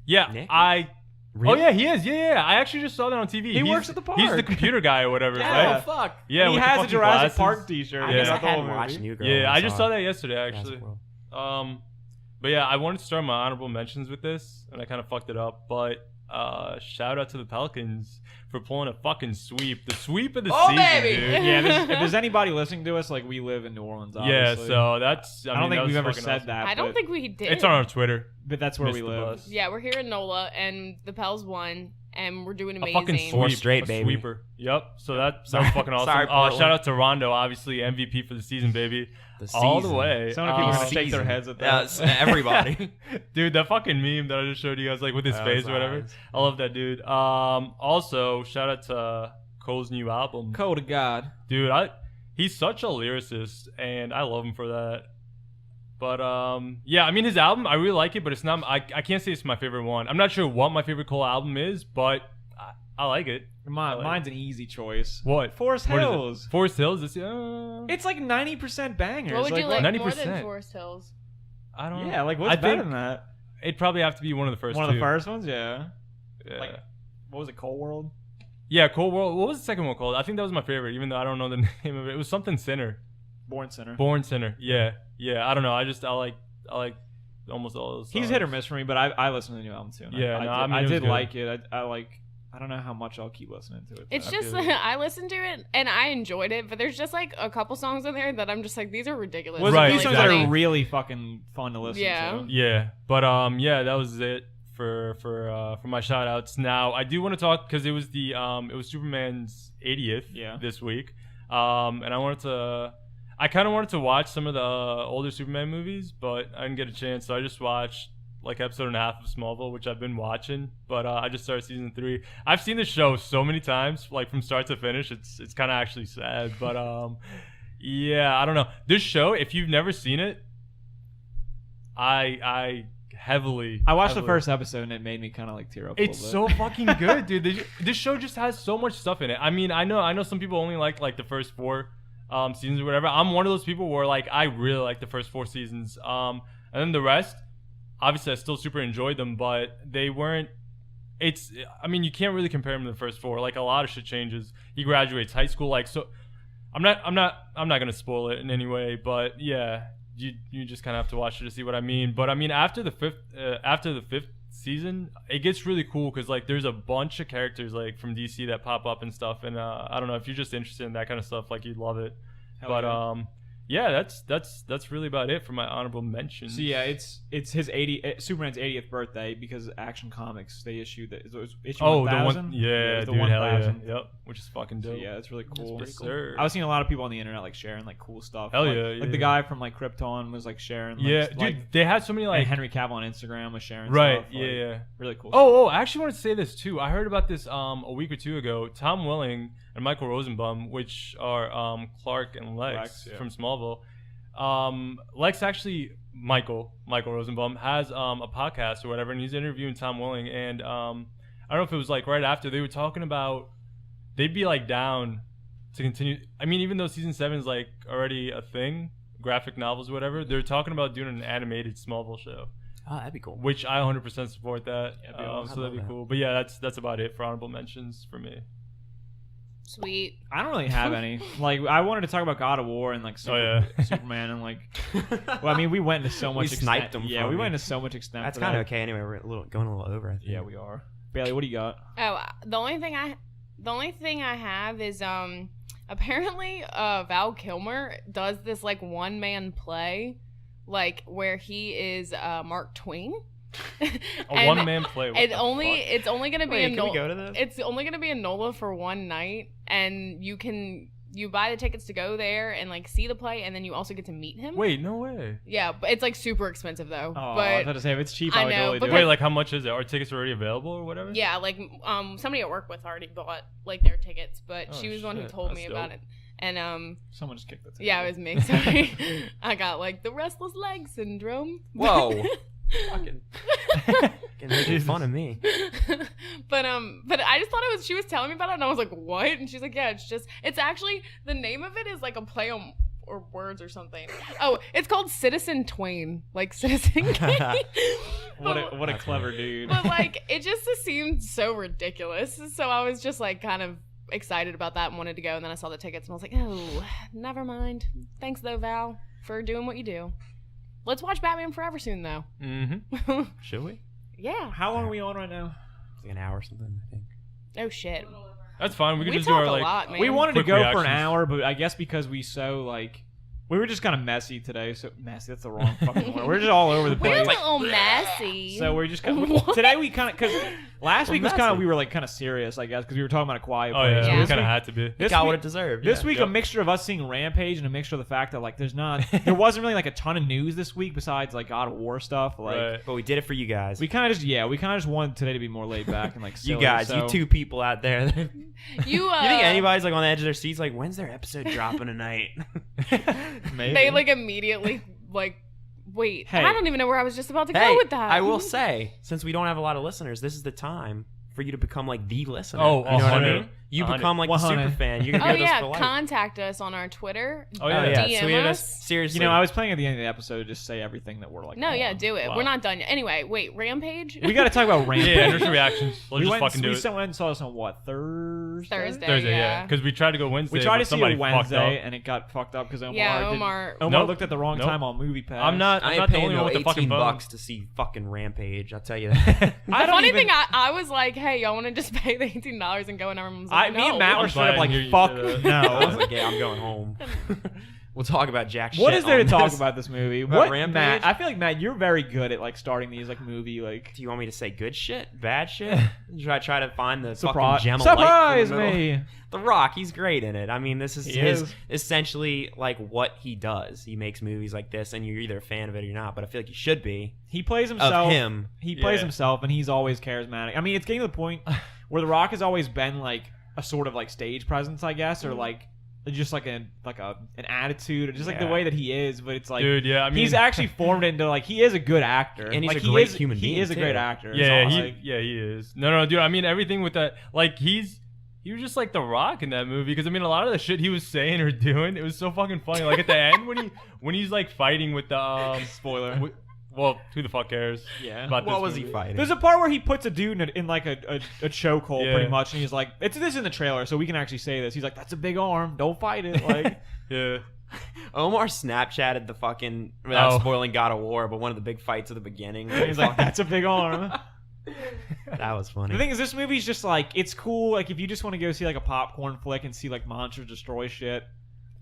Yeah, Nick? I. Really? Oh yeah, he is. Yeah. I actually just saw that on TV. He works at the He's the park. computer guy or whatever, Yeah. right? fuck. Yeah, he with the has a fucking Jurassic glasses. Park T-shirt. I Yeah. guess I throughout the whole hadn't watched movie. New Girl. Yeah, when I just saw saw that yesterday Jurassic actually. World. But yeah, I wanted to start my honorable mentions with this, and I kind of fucked it up. But shout out to the Pelicans for pulling a fucking sweep. The sweep of the Oh, season, baby! dude. Yeah, if there's anybody listening to us, like we live in New Orleans, Yeah, obviously. so that's. I mean, don't that think was we've ever fucking said awesome. that. I don't but- think we did. It's on our Twitter. but that's where Missed we the live. bus. Yeah, we're here in NOLA, and the Pels won, and we're doing A amazing. fucking sweep, Four straight, a baby. sweeper. Yep. So that Sorry. was fucking awesome. Sorry, Portland. Shout out to Rondo, obviously MVP for the season, baby. All the way. So many people are gonna Season. shake their heads at that. Yeah, everybody. Dude, that fucking meme that I just showed you guys, like with his Oh, face his or whatever. eyes. I love that dude. Also, shout out to Cole's new album. Code of God. Dude, he's such a lyricist, and I love him for that. But yeah, I mean his album, I really like it, but it's not. I can't say it's my favorite one. I'm not sure what my favorite Cole album is, but I like it. Mine's an easy choice. What? Forest What is it? Hills. Forest Hills. It's like 90% bangers. What would you like more 90%? than Forest Hills? I don't know. Yeah, like what's I better think than that? it'd probably have to be one of the first. One of two. the first ones, yeah. Yeah. Like, what was it, Cold World? Yeah, Cold World. What was the second one called? I think that was my favorite, even though I don't know the name of it. It was something Sinner. Born Center. Born Sinner. Yeah. I don't know. I like almost all those. He's songs. hit or miss for me, but I listened to the new album too. and Yeah, I no, I mean, it was did good. like it. I don't know how much I'll keep listening to it. It's though. just feel you. I listened to it and I enjoyed it, but there's just like a couple songs in there that I'm just like, these are ridiculous. Well, Right, there's a few songs exactly. that are really fucking fun to listen Yeah. to. Yeah, but yeah, that was it for my shout outs. Now I do want to talk because it was Superman's 80th this week, and I kind of wanted to watch some of the older Superman movies, but I didn't get a chance, so I just watched like episode and a half of Smallville, which I've been watching, but I just started season 3. I've seen the show so many times, like from start to finish. It's kind of actually sad, but yeah, I don't know. This show, if you've never seen it, I watched the first episode and it made me kind of like tear up. It's a so little bit. fucking good, dude. This show just has so much stuff in it. I mean, I know some people only like the first 4 seasons or whatever. I'm one of those people where like I really like the first 4 seasons. And then the rest, obviously I still super enjoyed them, but they weren't. I mean, you can't really compare them to the first 4. Like a lot of shit changes. He graduates high school, like so. I'm not gonna spoil it in any way, but yeah, you just kind of have to watch it to see what I mean. But I mean, after the fifth season, it gets really cool because like there's a bunch of characters like from DC that pop up and stuff, and I don't know if you're just interested in that kind of stuff, like you'd love it. Hell But yeah. yeah, that's really about it for my honorable mentions. So yeah, it's his Superman's 80th birthday because Action Comics they issued it was issue Oh, 1000. the one, it yeah, was the dude, hell yeah, 1000. yep, which is fucking So dope. yeah, it's really cool. Yes, sir. I was seeing a lot of people on the internet like sharing like cool stuff. Hell like, yeah, like yeah. the guy from like Krypton was like sharing. Like, Yeah, like, dude, they had so many like like Henry Cavill on Instagram was sharing. right, stuff, yeah, like, yeah. really cool. Oh, I actually want to say this too. I heard about this a week or two ago. Tom Welling and Michael Rosenbaum, which are Clark and Lex yeah. from Smallville. Lex actually, Michael Rosenbaum has a podcast or whatever, and he's interviewing Tom Welling. And I don't know if it was like right after they were talking about they'd be like down to continue. I mean, even though season 7 is like already a thing, graphic novels or whatever, they're talking about doing an animated Smallville show. Oh, that'd be cool. Which I 100% support that. Yeah, that'd be awesome. So that'd be I love cool. But yeah, that's about it for honorable mentions for me. Sweet. I don't really have any. Like I wanted to talk about God of War and like Superman and like. Well, I mean, we went into so much. sniped extent. them Yeah, from we you. went into so much extent. That's for kind that. of okay. Anyway, we're going a little over. I think. Yeah, we are. Bailey, what do you got? Oh, the only thing I have is apparently Val Kilmer does this like one man play, like where he is Mark Twain. A one-man play. What It's the only gonna be Wait, a can we NOLA. go to this? It's only gonna be a NOLA for one night, and you buy the tickets to go there and like see the play, and then you also get to meet him. Wait, no way. Yeah, but it's like super expensive though. Oh, I was but about to say if it's cheap, I I would know, totally do because- Wait, it. like how much is it? Are tickets already available or whatever? yeah, like somebody I work with already bought like their tickets, but Oh, she was the one who shit. told That's me about dope. it. And Someone just kicked the table. yeah, it was me. Sorry, I got like the restless leg syndrome. Whoa. Fucking making fun of me. but I just thought it was, she was telling me about it and I was like, what? And she's like, yeah, it's actually, the name of it is like a play on or words or something. Oh, it's called Citizen Twain, like Citizen Kane. What a clever dude. But like it just seemed so ridiculous, so I was just like kind of excited about that and wanted to go, and then I saw the tickets and I was like, oh, never mind. Thanks though, Val, for doing what you do. Let's watch Batman Forever soon though. Mm-hmm. Should we? Yeah. How long are we on right now? It's like an hour or something, I think. Oh shit. That's fine. We can We just do talk our a like. lot, man. We wanted to Quick go for an reactions. hour, but I guess because we we were just kind of messy today. So messy, that's the wrong fucking word. We're just all over the We're a place. little messy. So we're just kind What? of today we kind of because last Well, week was kind messy. of we were like kind of serious, I guess, because we were talking about A Quiet Oh Place. yeah, Yeah. we This kind of week- had to be. this Got week- what it deserved. This yeah. week, Yep. a mixture of us seeing Rampage and a mixture of the fact that like there wasn't really like a ton of news this week besides like God of War stuff. Like Right. But we did it for you guys. we kind of just wanted today to be more laid back and like You silly, guys, so- you two people out there. you You think anybody's like on the edge of their seats like, when's their episode dropping tonight? Maybe. they like immediately like wait, Hey. I don't even know where I was just about to Hey, go with that. I will say, since we don't have a lot of listeners, this is the time for you to become like the listener. Oh, you know what I 100. mean? You 100. become like the 100. super fan. You're gonna Oh be with us yeah, for life. contact us on our Twitter. Oh yeah. DM tweet at us. Seriously. You know, I was planning at the end of the episode to just say everything that we're like. No, yeah, on. do it. Wow. We're not done yet. Anyway, wait, Rampage? We got to talk about Rampage. Yeah, initial reactions. Let's just fucking do we it. went and saw this on what, Thursday? Thursday, Yeah, yeah. because we tried to go Wednesday. We tried but to see somebody it fucked Wednesday, up. and it got fucked up because Omar. Yeah, didn't- Omar. Omar Nope. looked at the wrong Nope. time on Movie Pass. I'm not I the ain't paying only no one with the fucking phone. $18 to see fucking Rampage. I'll tell you that. The I don't funny even- thing, I was like, hey, y'all want to just pay the $18 and go? And everyone was like, Me and no. Matt were I'm straight up glad like, you hear fuck you say that. I was no. like, yeah, I'm going home. We'll talk about jack shit. What is there to on talk this. about this movie? About What, Rampage? Matt? I feel like Matt, you're very good at like starting these like movie like. Do you want me to say good shit, bad shit? Should I try to find the Surprise! fucking gem of light Surprise in the middle? me! The Rock, he's great in it. I mean, this is He his is. essentially like what he does. He makes movies like this, and you're either a fan of it or you're not. But I feel like you should be He plays himself. of him. He plays Yeah. himself, and he's always charismatic. I mean, it's getting to the point where The Rock has always been like a sort of like stage presence, I guess, or like just like an attitude, or just like the Yeah. way that he is. But it's like, Dude, yeah, I mean, he's actually formed into like he is a good actor, And he's like, a great he is, human being, He is a great too. actor. yeah, It's he, all, like, he is. No, dude. I mean, everything with that, like, he was just like The Rock in that movie. Because I mean, a lot of the shit he was saying or doing, it was so fucking funny. Like at the end when he's like fighting with the spoiler. well, who the fuck cares? Yeah. About What this was he movie? fighting? There's a part where he puts a dude in like a chokehold, Yeah. pretty much, and he's like, "It's this in the trailer, so we can actually say this." He's like, "That's a big arm. Don't fight it." Like, Yeah. Omar Snapchatted the fucking without Oh. spoiling God of War, but one of the big fights at the beginning. he's like, "That's a big arm." that was funny. The thing is, this movie's just like it's cool. Like if you just want to go see like a popcorn flick and see like monsters destroy shit,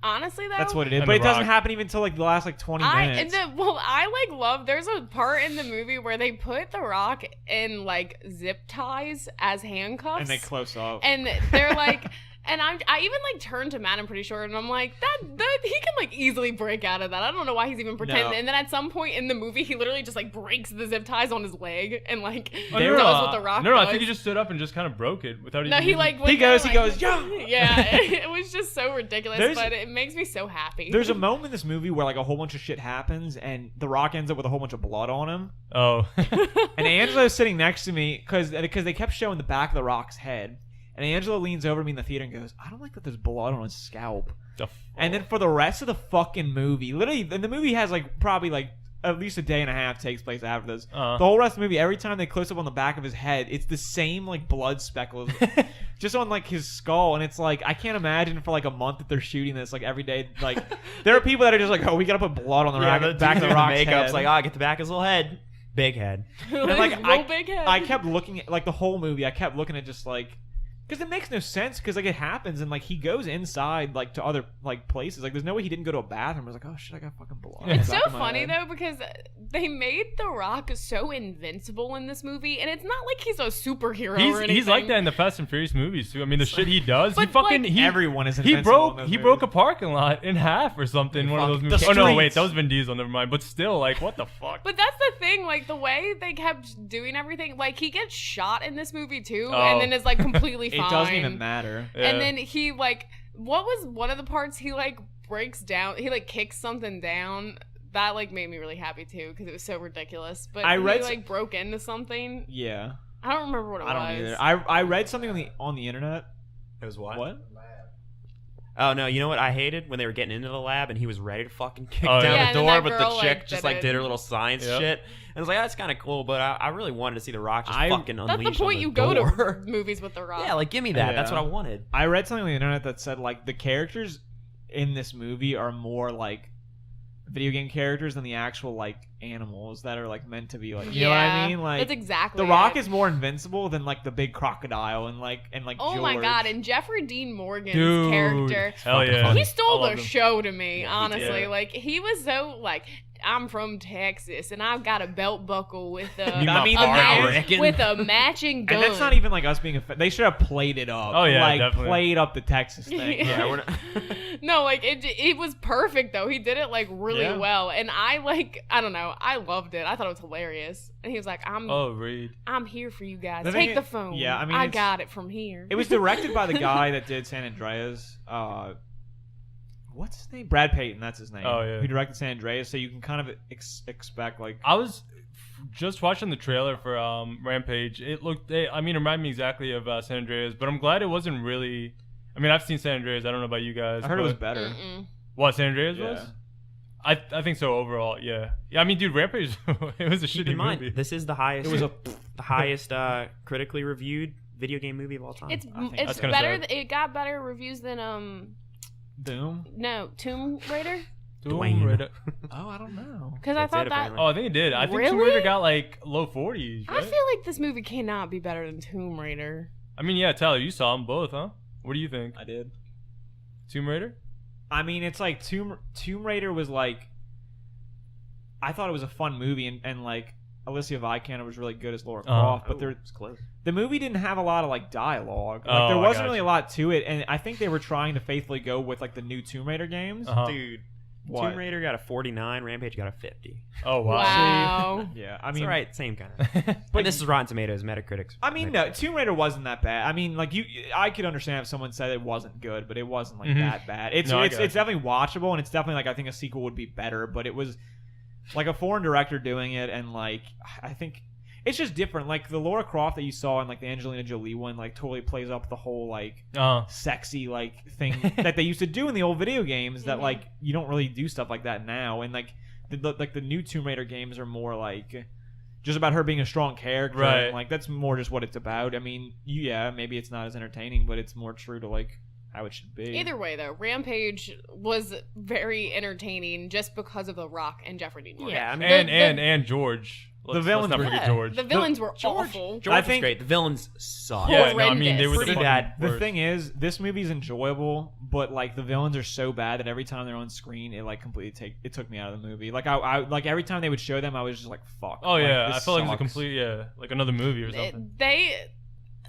Honestly, though, that's what it is. And But The it doesn't Rock. happen even until like the last like 20 minutes. I like love. There's a part in the movie where they put The Rock in like zip ties as handcuffs, And they close up. and they're like, and I even like turned to Matt, I'm pretty sure, and I'm like, that he can like easily break out of that. I don't know why he's even pretending. No. And then at some point in the movie, he literally just like breaks the zip ties on his leg and like Oh, does what The Rock No, does. I think he just stood up and just kind of broke it without even. No, he like went He there, goes, like- "Yeah!" Yeah, it was just so ridiculous, There's- but it makes me so happy. There's a moment in this movie where like a whole bunch of shit happens, and The Rock ends up with a whole bunch of blood on him. Oh. And Angela's sitting next to me because they kept showing the back of The Rock's head. And Angela leans over to me in the theater and goes, "I don't like that there's blood on his scalp." The And then for the rest of the fucking movie, literally, and the movie has like probably like at least a day and a half takes place after this. Uh-huh. The whole rest of the movie, every time they close up on the back of his head, it's the same like blood speckles just on like his skull. And it's like, I can't imagine for like a month that they're shooting this like every day. Like there are people that are just like, "Oh, we gotta put blood on the back of the Rock's makeup's head." like, oh, get the back of his little head. Big head. And, like, Real big head. I kept looking at like the whole movie. I kept looking at just like Because it makes no sense. Because like it happens and like he goes inside like to other like places. Like there's no way he didn't go to a bathroom. I was like, oh shit, I got fucking blood. It's so Back of my funny head. though because they made The Rock so invincible in this movie, and it's not like he's a superhero or anything. He's like that in the Fast and Furious movies too. I mean, the shit he does, he But, fucking like, Everyone is he invincible in broke those he movies. broke a parking lot in half or something. In one of those The movies. Oh no, wait, streets. that was Vin Diesel. Never mind. But still, like, what the fuck? But that's the thing, like the way they kept doing everything. Like he gets shot in this movie too, Oh. and then is like completely fine. It doesn't even matter. Yeah. And then he like, what was one of the parts he like breaks down? He like kicks something down. That like made me really happy too because it was so ridiculous. But I read he s- like broke into something. Yeah. I don't remember what it I was. don't either. I read something on the internet. It was what? What? Oh no, you know what I hated when they were getting into the lab and he was ready to fucking kick Oh, down yeah. Yeah, the and then door, that but girl, the chick like, just did like it. did her little science Yep. shit. And I was like, that's kind of cool, but I really wanted to see the Rock just I- fucking That's unleash the point on the you go door. to movies with The Rock. Yeah, like give me that. That's Yeah. what I wanted. I read something on the internet that said like the characters in this movie are more like video game characters than the actual like animals that are like meant to be like you know what I mean? Like that's exactly. The Rock it. is more invincible than like the big crocodile and like Oh George. my god! And Jeffrey Dean Morgan's Dude, character, hell yeah. he stole I the love him. show to me. Yeah, he honestly, did. like he was so like, I'm from Texas and I've got a belt buckle with a, You my a farmer. match, with a matching gun. And that's not even like us being they should have played it up. Oh, yeah, like definitely. played up the Texas thing. Yeah, we're not. No, like it was perfect though. He did it like really Yeah. well, and I don't know, I loved it. I thought it was hilarious. And he was like, Oh, Reed. I'm here for you guys. The thing Take the is- phone. yeah, I mean, I it's- got it from here. It was directed by the guy that did San Andreas. What's his name? Brad Payton. That's his name. Oh, yeah. Who directed San Andreas? So you can kind of expect like. I was just watching the trailer for Rampage. It looked, it reminded me exactly of San Andreas, but I'm glad it wasn't really. I mean, I've seen San Andreas. I don't know about you guys. I heard it was but- better. Mm-mm. What, San Andreas Yeah. was? I think so overall. Yeah. Yeah. I mean, dude, Rampage. It was a Keep shitty in mind, movie. this is the highest. It was a. the highest critically reviewed video game movie of all time. It's I think it's that's kinda better. sad. It got better reviews than Doom. no Tomb Raider. Tomb Raider. Oh, I don't know. Because I That's thought it, that. apparently. Oh, I think it did. I think Tomb Really? Raider got like low 40s. I Right? feel like this movie cannot be better than Tomb Raider. I mean, yeah, Tyler, you saw them both, huh? What do you think? I did. Tomb Raider? I mean, it's like Tomb Raider was like. I thought it was a fun movie, and like Alicia Vikander was really good as Laura Croft, but there it's close. the movie didn't have a lot of like dialogue. Like, Oh, there I wasn't gotcha. really a lot to it, and I think they were trying to faithfully go with like the new Tomb Raider games. Uh-huh. Dude, What? Tomb Raider got a 49, Rampage got a 50. Oh, wow. Wow. Yeah, I I mean, mean, right, same kind of. But But this is Rotten Tomatoes, Metacritic's. I mean, no, Tomb Raider wasn't that bad. I mean, like I could understand if someone said it wasn't good, but it wasn't like Mhm. that bad. It's No, I it's gotcha. definitely watchable, and it's definitely like I think a sequel would be better, but it was like a foreign director doing it, and like I think it's just different. Like the Laura Croft that you saw in like the Angelina Jolie one, like totally plays up the whole like sexy like thing that they used to do in the old video games. That Mhm. like you don't really do stuff like that now, and like the new Tomb Raider games are more like just about her being a strong character. Right. And, like that's more just what it's about. I mean, yeah, maybe it's not as entertaining, but it's more true to like how it should be. Either way, though, Rampage was very entertaining just because of The Rock and Jeffrey Dean Morgan. Yeah, I mean, and George. Let's villains not were- forget yeah, George. The villains were George- awful. George I was think- great. The villains suck. Yeah, no, I mean, they were Horrendous. the Pretty bad. fucking The worst. thing is, this movie's enjoyable, but like the villains are so bad that every time they're on screen, it like completely took me out of the movie. Like I like every time they would show them, I was just like, "Fuck." Oh, like, yeah. this I felt like it was a sucks. complete, like another movie or something.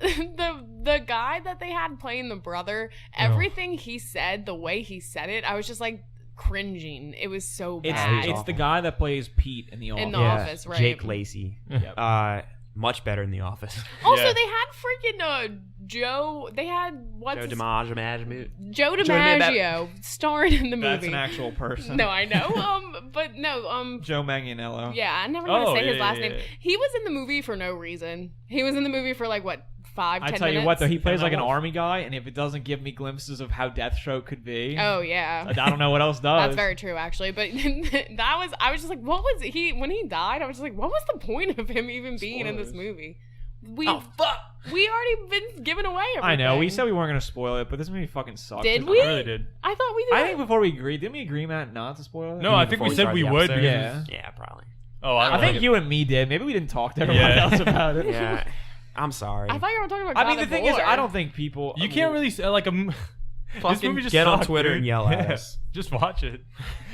The guy that they had playing the brother, everything he said, the way he said it, I was just like cringing. It was so It's bad. it's the guy that plays Pete in the office. In The Office, right. Jake Lacey. Yep. Much better in The Office. Also, Yeah. they had freaking Joe. They had what's Joe his- DiMaggio. Joe Joe DiMaggio starring in the movie. That's an actual person. No, I know. But no. Joe Manganiello. Yeah, I never know how to Oh, say his yeah, last yeah, name. yeah. He was in the movie for no reason. He was in the movie for like what 5, 10 I minutes. tell you what, though, he plays that like an wolf. army guy, and if it doesn't give me glimpses of how Deathstroke could be, Oh yeah. I don't know what else does. That's very true, actually. But I was just like, what was he when he died? I was just like, what was the point of him even being in this Spoilers. movie? Fuck! We already been giving away everything. I know. We said we weren't gonna spoil it, but this movie fucking sucks. Did I we? really did. I thought we did. I think before we agreed, didn't we agree, Matt, not to spoil it? No, I think we said we would. Because Yeah. Yeah, probably. Oh, I don't think it. you and me did. Maybe we didn't talk to everyone Yeah. else about it. Yeah. I'm sorry. I thought you were talking about. I God mean, the of thing is, War. I don't think people. You can't really say like a. This Fucking movie just get on sucked, Twitter dude. and yell at Yeah, us. Just watch it.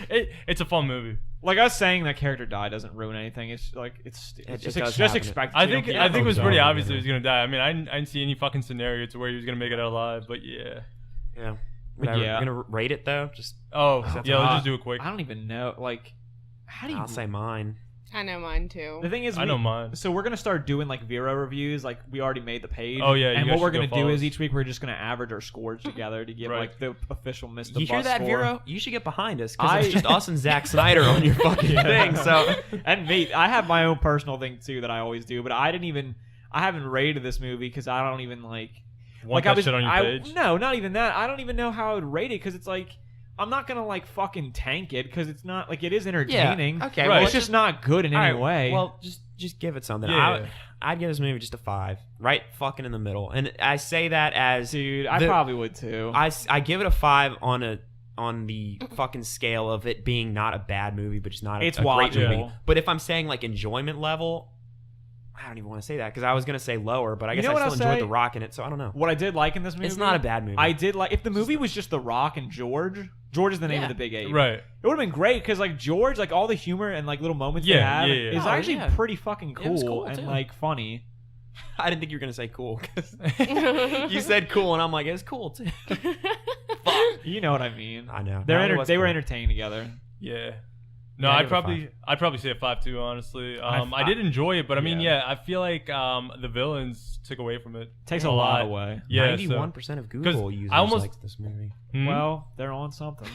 It's a fun movie. Like us saying that character died doesn't ruin anything. It's like it's It just does just happen. expect. I it. think You I don't think it know was who's pretty gonna obvious be that he was gonna die. I mean, I didn't see any fucking scenario to where he was gonna make it out alive. But yeah. Yeah. Whatever. Yeah. You're gonna rate it though. Just Oh That's yeah, let's hot. just do it quick. I don't even know. Like, how do you? I'll say mine. I know mine too. The thing is, I know mine. So we're gonna start doing like Vero reviews. Like we already made the page. Oh, yeah, you and guys what we're should go gonna do follow is us. each week we're just gonna average our scores together to give Right. like the official Mr. You hear Bus that, score. Vero? You should get behind us because I- it's just us and Zack Snyder on your fucking thing. So And me, I have my own personal thing too that I always do, but I haven't rated this movie because I don't even like. Want I that shit on your page? No, not even that. I don't even know how I would rate it because it's like I'm not gonna like fucking tank it because it's not like it is entertaining. Okay. Right. Well, It's just not good in all any right, way. Well, just give it something. Yeah. I'd give this movie just a 5, right fucking in the middle. And I say that as dude, I the- probably would too. I give it a 5 on the fucking scale of it being not a bad movie, but just not a, It's a great watchable. movie. But if I'm saying like enjoyment level, I don't even want to say that because I was gonna say lower, but I You guess know I what still I'll enjoyed say? The Rock in it, so I don't know. What I did like in this movie, It's not a bad movie. I did like if the movie was just The Rock and George. George is the name Yeah. of the big ape. Right. It would have been great because like George, like all the humor and like little moments they Yeah, have yeah, yeah. is Oh, actually yeah. pretty fucking It was cool cool, and too. like funny. I didn't think you were gonna say cool because you said cool, and I'm like, it's cool too. Fuck. You know what I mean? I know. They're No, it was they were cool. entertained together. Yeah. No, Yeah, I I'd give it a probably say a 5 too. Honestly, I- I did enjoy it, but I mean, yeah. yeah, I feel like the villains took away from it. Takes a lot away. Yeah, 91% of Google 'cause users I almost- likes this movie. Hmm? Well, they're on something.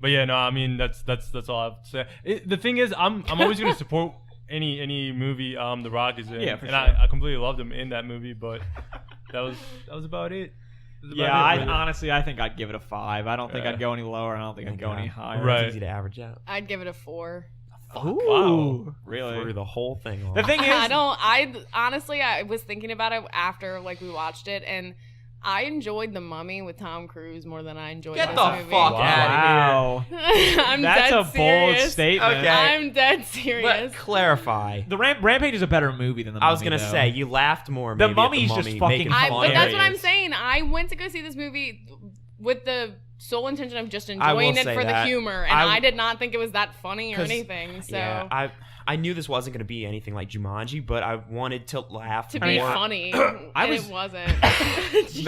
But yeah, no, I mean that's all I have to say. The thing is, I'm always gonna support any movie The Rock is in. Yeah, for and sure. I completely loved him in that movie, but that was about it. That was Yeah, about I it, really. honestly I think I'd give it a 5. I don't think Yeah. I'd go any lower. I don't think I'd go any higher. Right. It's easy to average out. I'd give it a 4. Ooh, Wow. really? Threw the whole thing on. The thing is, I honestly, I was thinking about it after like we watched it, and I enjoyed The Mummy with Tom Cruise more than I enjoyed Get this the movie. fuck wow. I'm That's dead a bold serious. statement. Okay. I'm dead But serious. clarify. The Rampage is a better movie than the Mummy. I was gonna though. say you laughed more. The maybe at Mummy's just Mummy, fucking making But fun that's of what I'm it. saying. I went to go see this movie with the sole intention of just I will enjoying it say for the that. humor, and I did not think it was that funny or 'Cause, anything. So Yeah, I knew this wasn't gonna be anything like Jumanji, but I wanted to laugh to be more. funny, I and was- it wasn't. Jesus.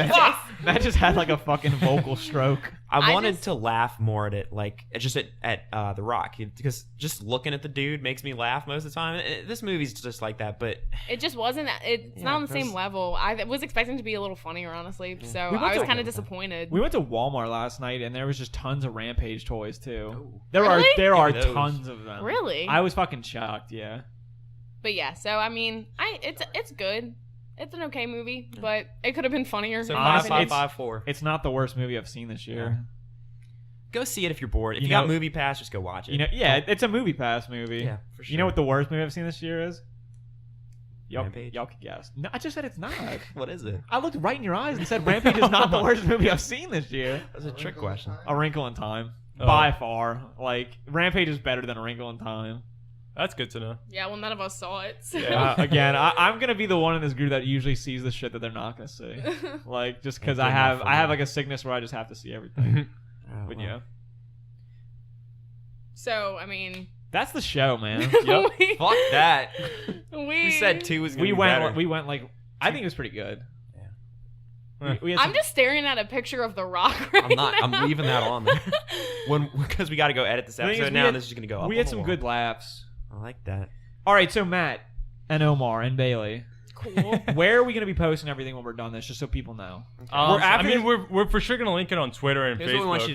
Matt just had like a fucking vocal stroke. I I wanted just- to laugh more at it, like just at The Rock, because just looking at the dude makes me laugh most of the time. This movie's just like that, but It just wasn't. It's Yeah, not on the there's- same level. I was expecting to be a little funnier, honestly. So We went I was to- kind of disappointed. We went to Walmart last night and there was just tons of Rampage toys too. Ooh. There Really? are Give me those. tons of them. Really? I was fucking shocked. Yeah. But yeah, so I mean, it's good. It's an okay movie, but it could have been funnier. so in my honestly, 5, opinion. 5, 5, 4. It's not the worst movie I've seen this year. Go see it if you're bored. If You you got know- Movie Pass, just go watch it. You know, yeah, it's a movie pass movie. Yeah, for sure. You know what the worst movie I've seen this year is? Rampage? Y'all could guess. No, I just said it's not. What is it? I looked right in your eyes and said Rampage is not the worst movie I've seen this year. That's a trick question. A Wrinkle in Time. Oh. By far. Like, Rampage is better than A Wrinkle in Time. That's good to know. Yeah, well, none of us saw it. So. Yeah. Again, I'm gonna be the one in this group that usually sees the shit that they're not gonna see. Like, just because Good I enough for have me. like a sickness where I just have to see everything. Oh, But well. yeah, So I mean, that's the show, man. Yep. we, Fuck that. we We said 2 was gonna we be better. went like I think it was pretty good. Yeah. We had I'm some- just staring at a picture of The Rock right I'm not. now. I'm leaving that on there. Because we got to go edit this The thing is, episode we now, had- and this is just gonna go up. we on had the some wall. good laughs. I like that. All right, so Matt and Omar and Bailey, Cool. where are we gonna be posting everything when we're done this, just so people know? I after mean, this- we're for sure gonna link it on Twitter and Here's Facebook. what we want you to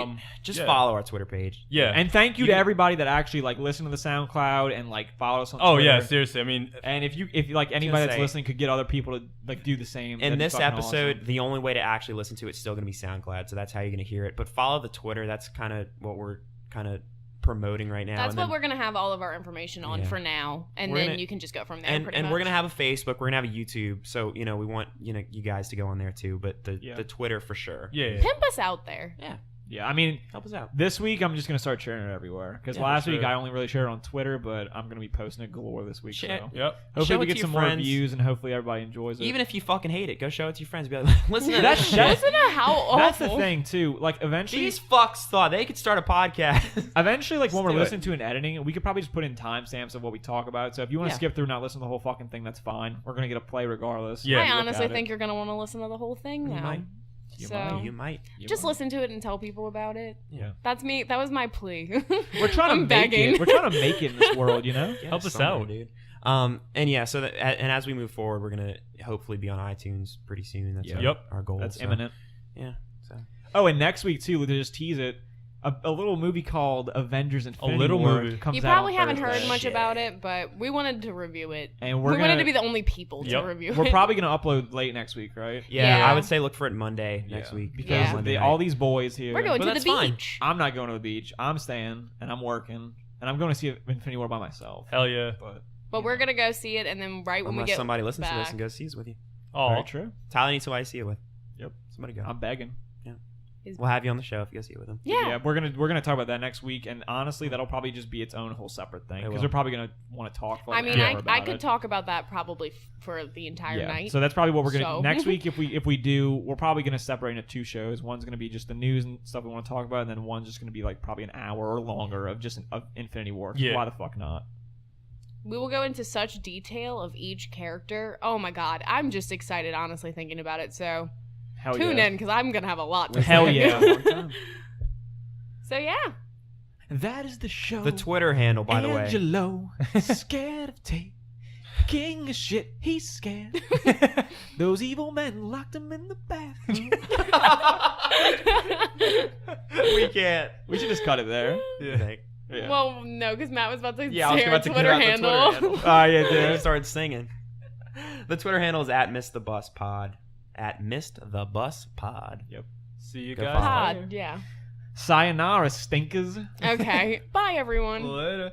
do. Just yeah. follow our Twitter page. Yeah. And thank you You- to everybody that actually like listened to the SoundCloud and like followed us on Oh Twitter. yeah, seriously. I mean, And if you like anybody that's say- listening could get other people to like do the same. In that'd be this fucking episode, awesome. the only way to actually listen to it's still going to be SoundCloud, so that's how you're going to hear it. But follow the Twitter. That's kind of what we're kind of promoting right now. That's and what then, we're gonna have all of our information on Yeah. for now, and We're then gonna- you can just go from there. and pretty we're much. going to have a Facebook. We're going to have a YouTube. So we want you guys to go on there too. But the Twitter for sure. yeah. pimp us out there. Yeah. Yeah, I mean, Help us out. this week I'm just gonna start sharing it everywhere because Yeah, last for week sure. I only really shared it on Twitter, but I'm gonna be posting it galore this week. Share- So Yep. hopefully Show we it get to some your more friends. views and hopefully everybody enjoys it. Even if you fucking hate it, go show it to your friends. Be like, listen to That's- that that's- shit. Listen to how awful. that's the thing too. Like eventually, These fucks thought they could start a podcast. Eventually, like when Let's we're do it. listening to an editing, we could probably just put in timestamps of what we talk about. So if you want to Yeah. skip through and not listen to the whole fucking thing, that's fine. We're gonna get a play regardless. Yeah. I Look honestly at it. think you're gonna want to listen to the whole thing You now. might. You So might. You might. You just might. listen to it and tell people about it. Yeah. That's me. That was my plea. We're trying to I'm make begging. it. We're trying to make it in this world, you know. Get Help us somewhere, out. dude. And yeah, so and as we move forward, we're gonna hopefully be on iTunes pretty soon. That's Yeah. our, Yep. our goal. That's so, imminent. Yeah. So Oh, and next week too, to just tease it, a little movie called Avengers Infinity little War movie. comes You out probably on haven't heard Thursday. much Shit. about it, but we wanted to review it. And We we're wanted gonna to be the only people Yep. to review we're it. probably gonna upload late next week, right? yeah, Yeah. I would say look for it Monday next Yeah. week Because Yeah. Monday all night. these boys here. We're going But to the that's fine. beach. I'm not going to the beach. I'm staying and I'm working and I'm going to see Infinity War by myself. Hell yeah. But We're gonna go see it, and then right when we Unless get somebody listens to this back, and goes sees with you. Oh, very true. Tyler needs somebody to see it with. Yep. Somebody go. I'm begging. We'll have you on the show if you go see it with him. yeah. We're gonna talk about that next week, and honestly, that'll probably just be its own whole separate thing It because will. they're probably gonna want to talk. For like I mean, an hour I about could it. talk about that probably for the entire Yeah. night. So that's probably what we're gonna So- next week. If we do, we're probably gonna separate into two shows. One's gonna be just the news and stuff we want to talk about, and then one's just gonna be like probably an hour or longer of just of Infinity War. 'Cause Yeah. Why the fuck not? We will go into such detail of each character. Oh my god, I'm just excited, honestly, thinking about it. So Hell tune yeah. in because I'm gonna have a lot to Hell say. yeah. Long time. So yeah, That is the show. The Twitter handle, by the way. Angelo, scared of tape. King of shit, he's scared. Those evil men locked him in the bathroom. We can't. We should just cut it there. Yeah. Yeah. well, no, because Matt was about to Yeah, I was say our about to Twitter give out the Twitter handle. handle. Oh, yeah, He dude. started singing. The Twitter handle is @MissTheBusPod. @MissTheBusPod. see you Go guys. follow. later. Pod, yeah. Sayonara, stinkers. Okay. Bye, everyone. Later.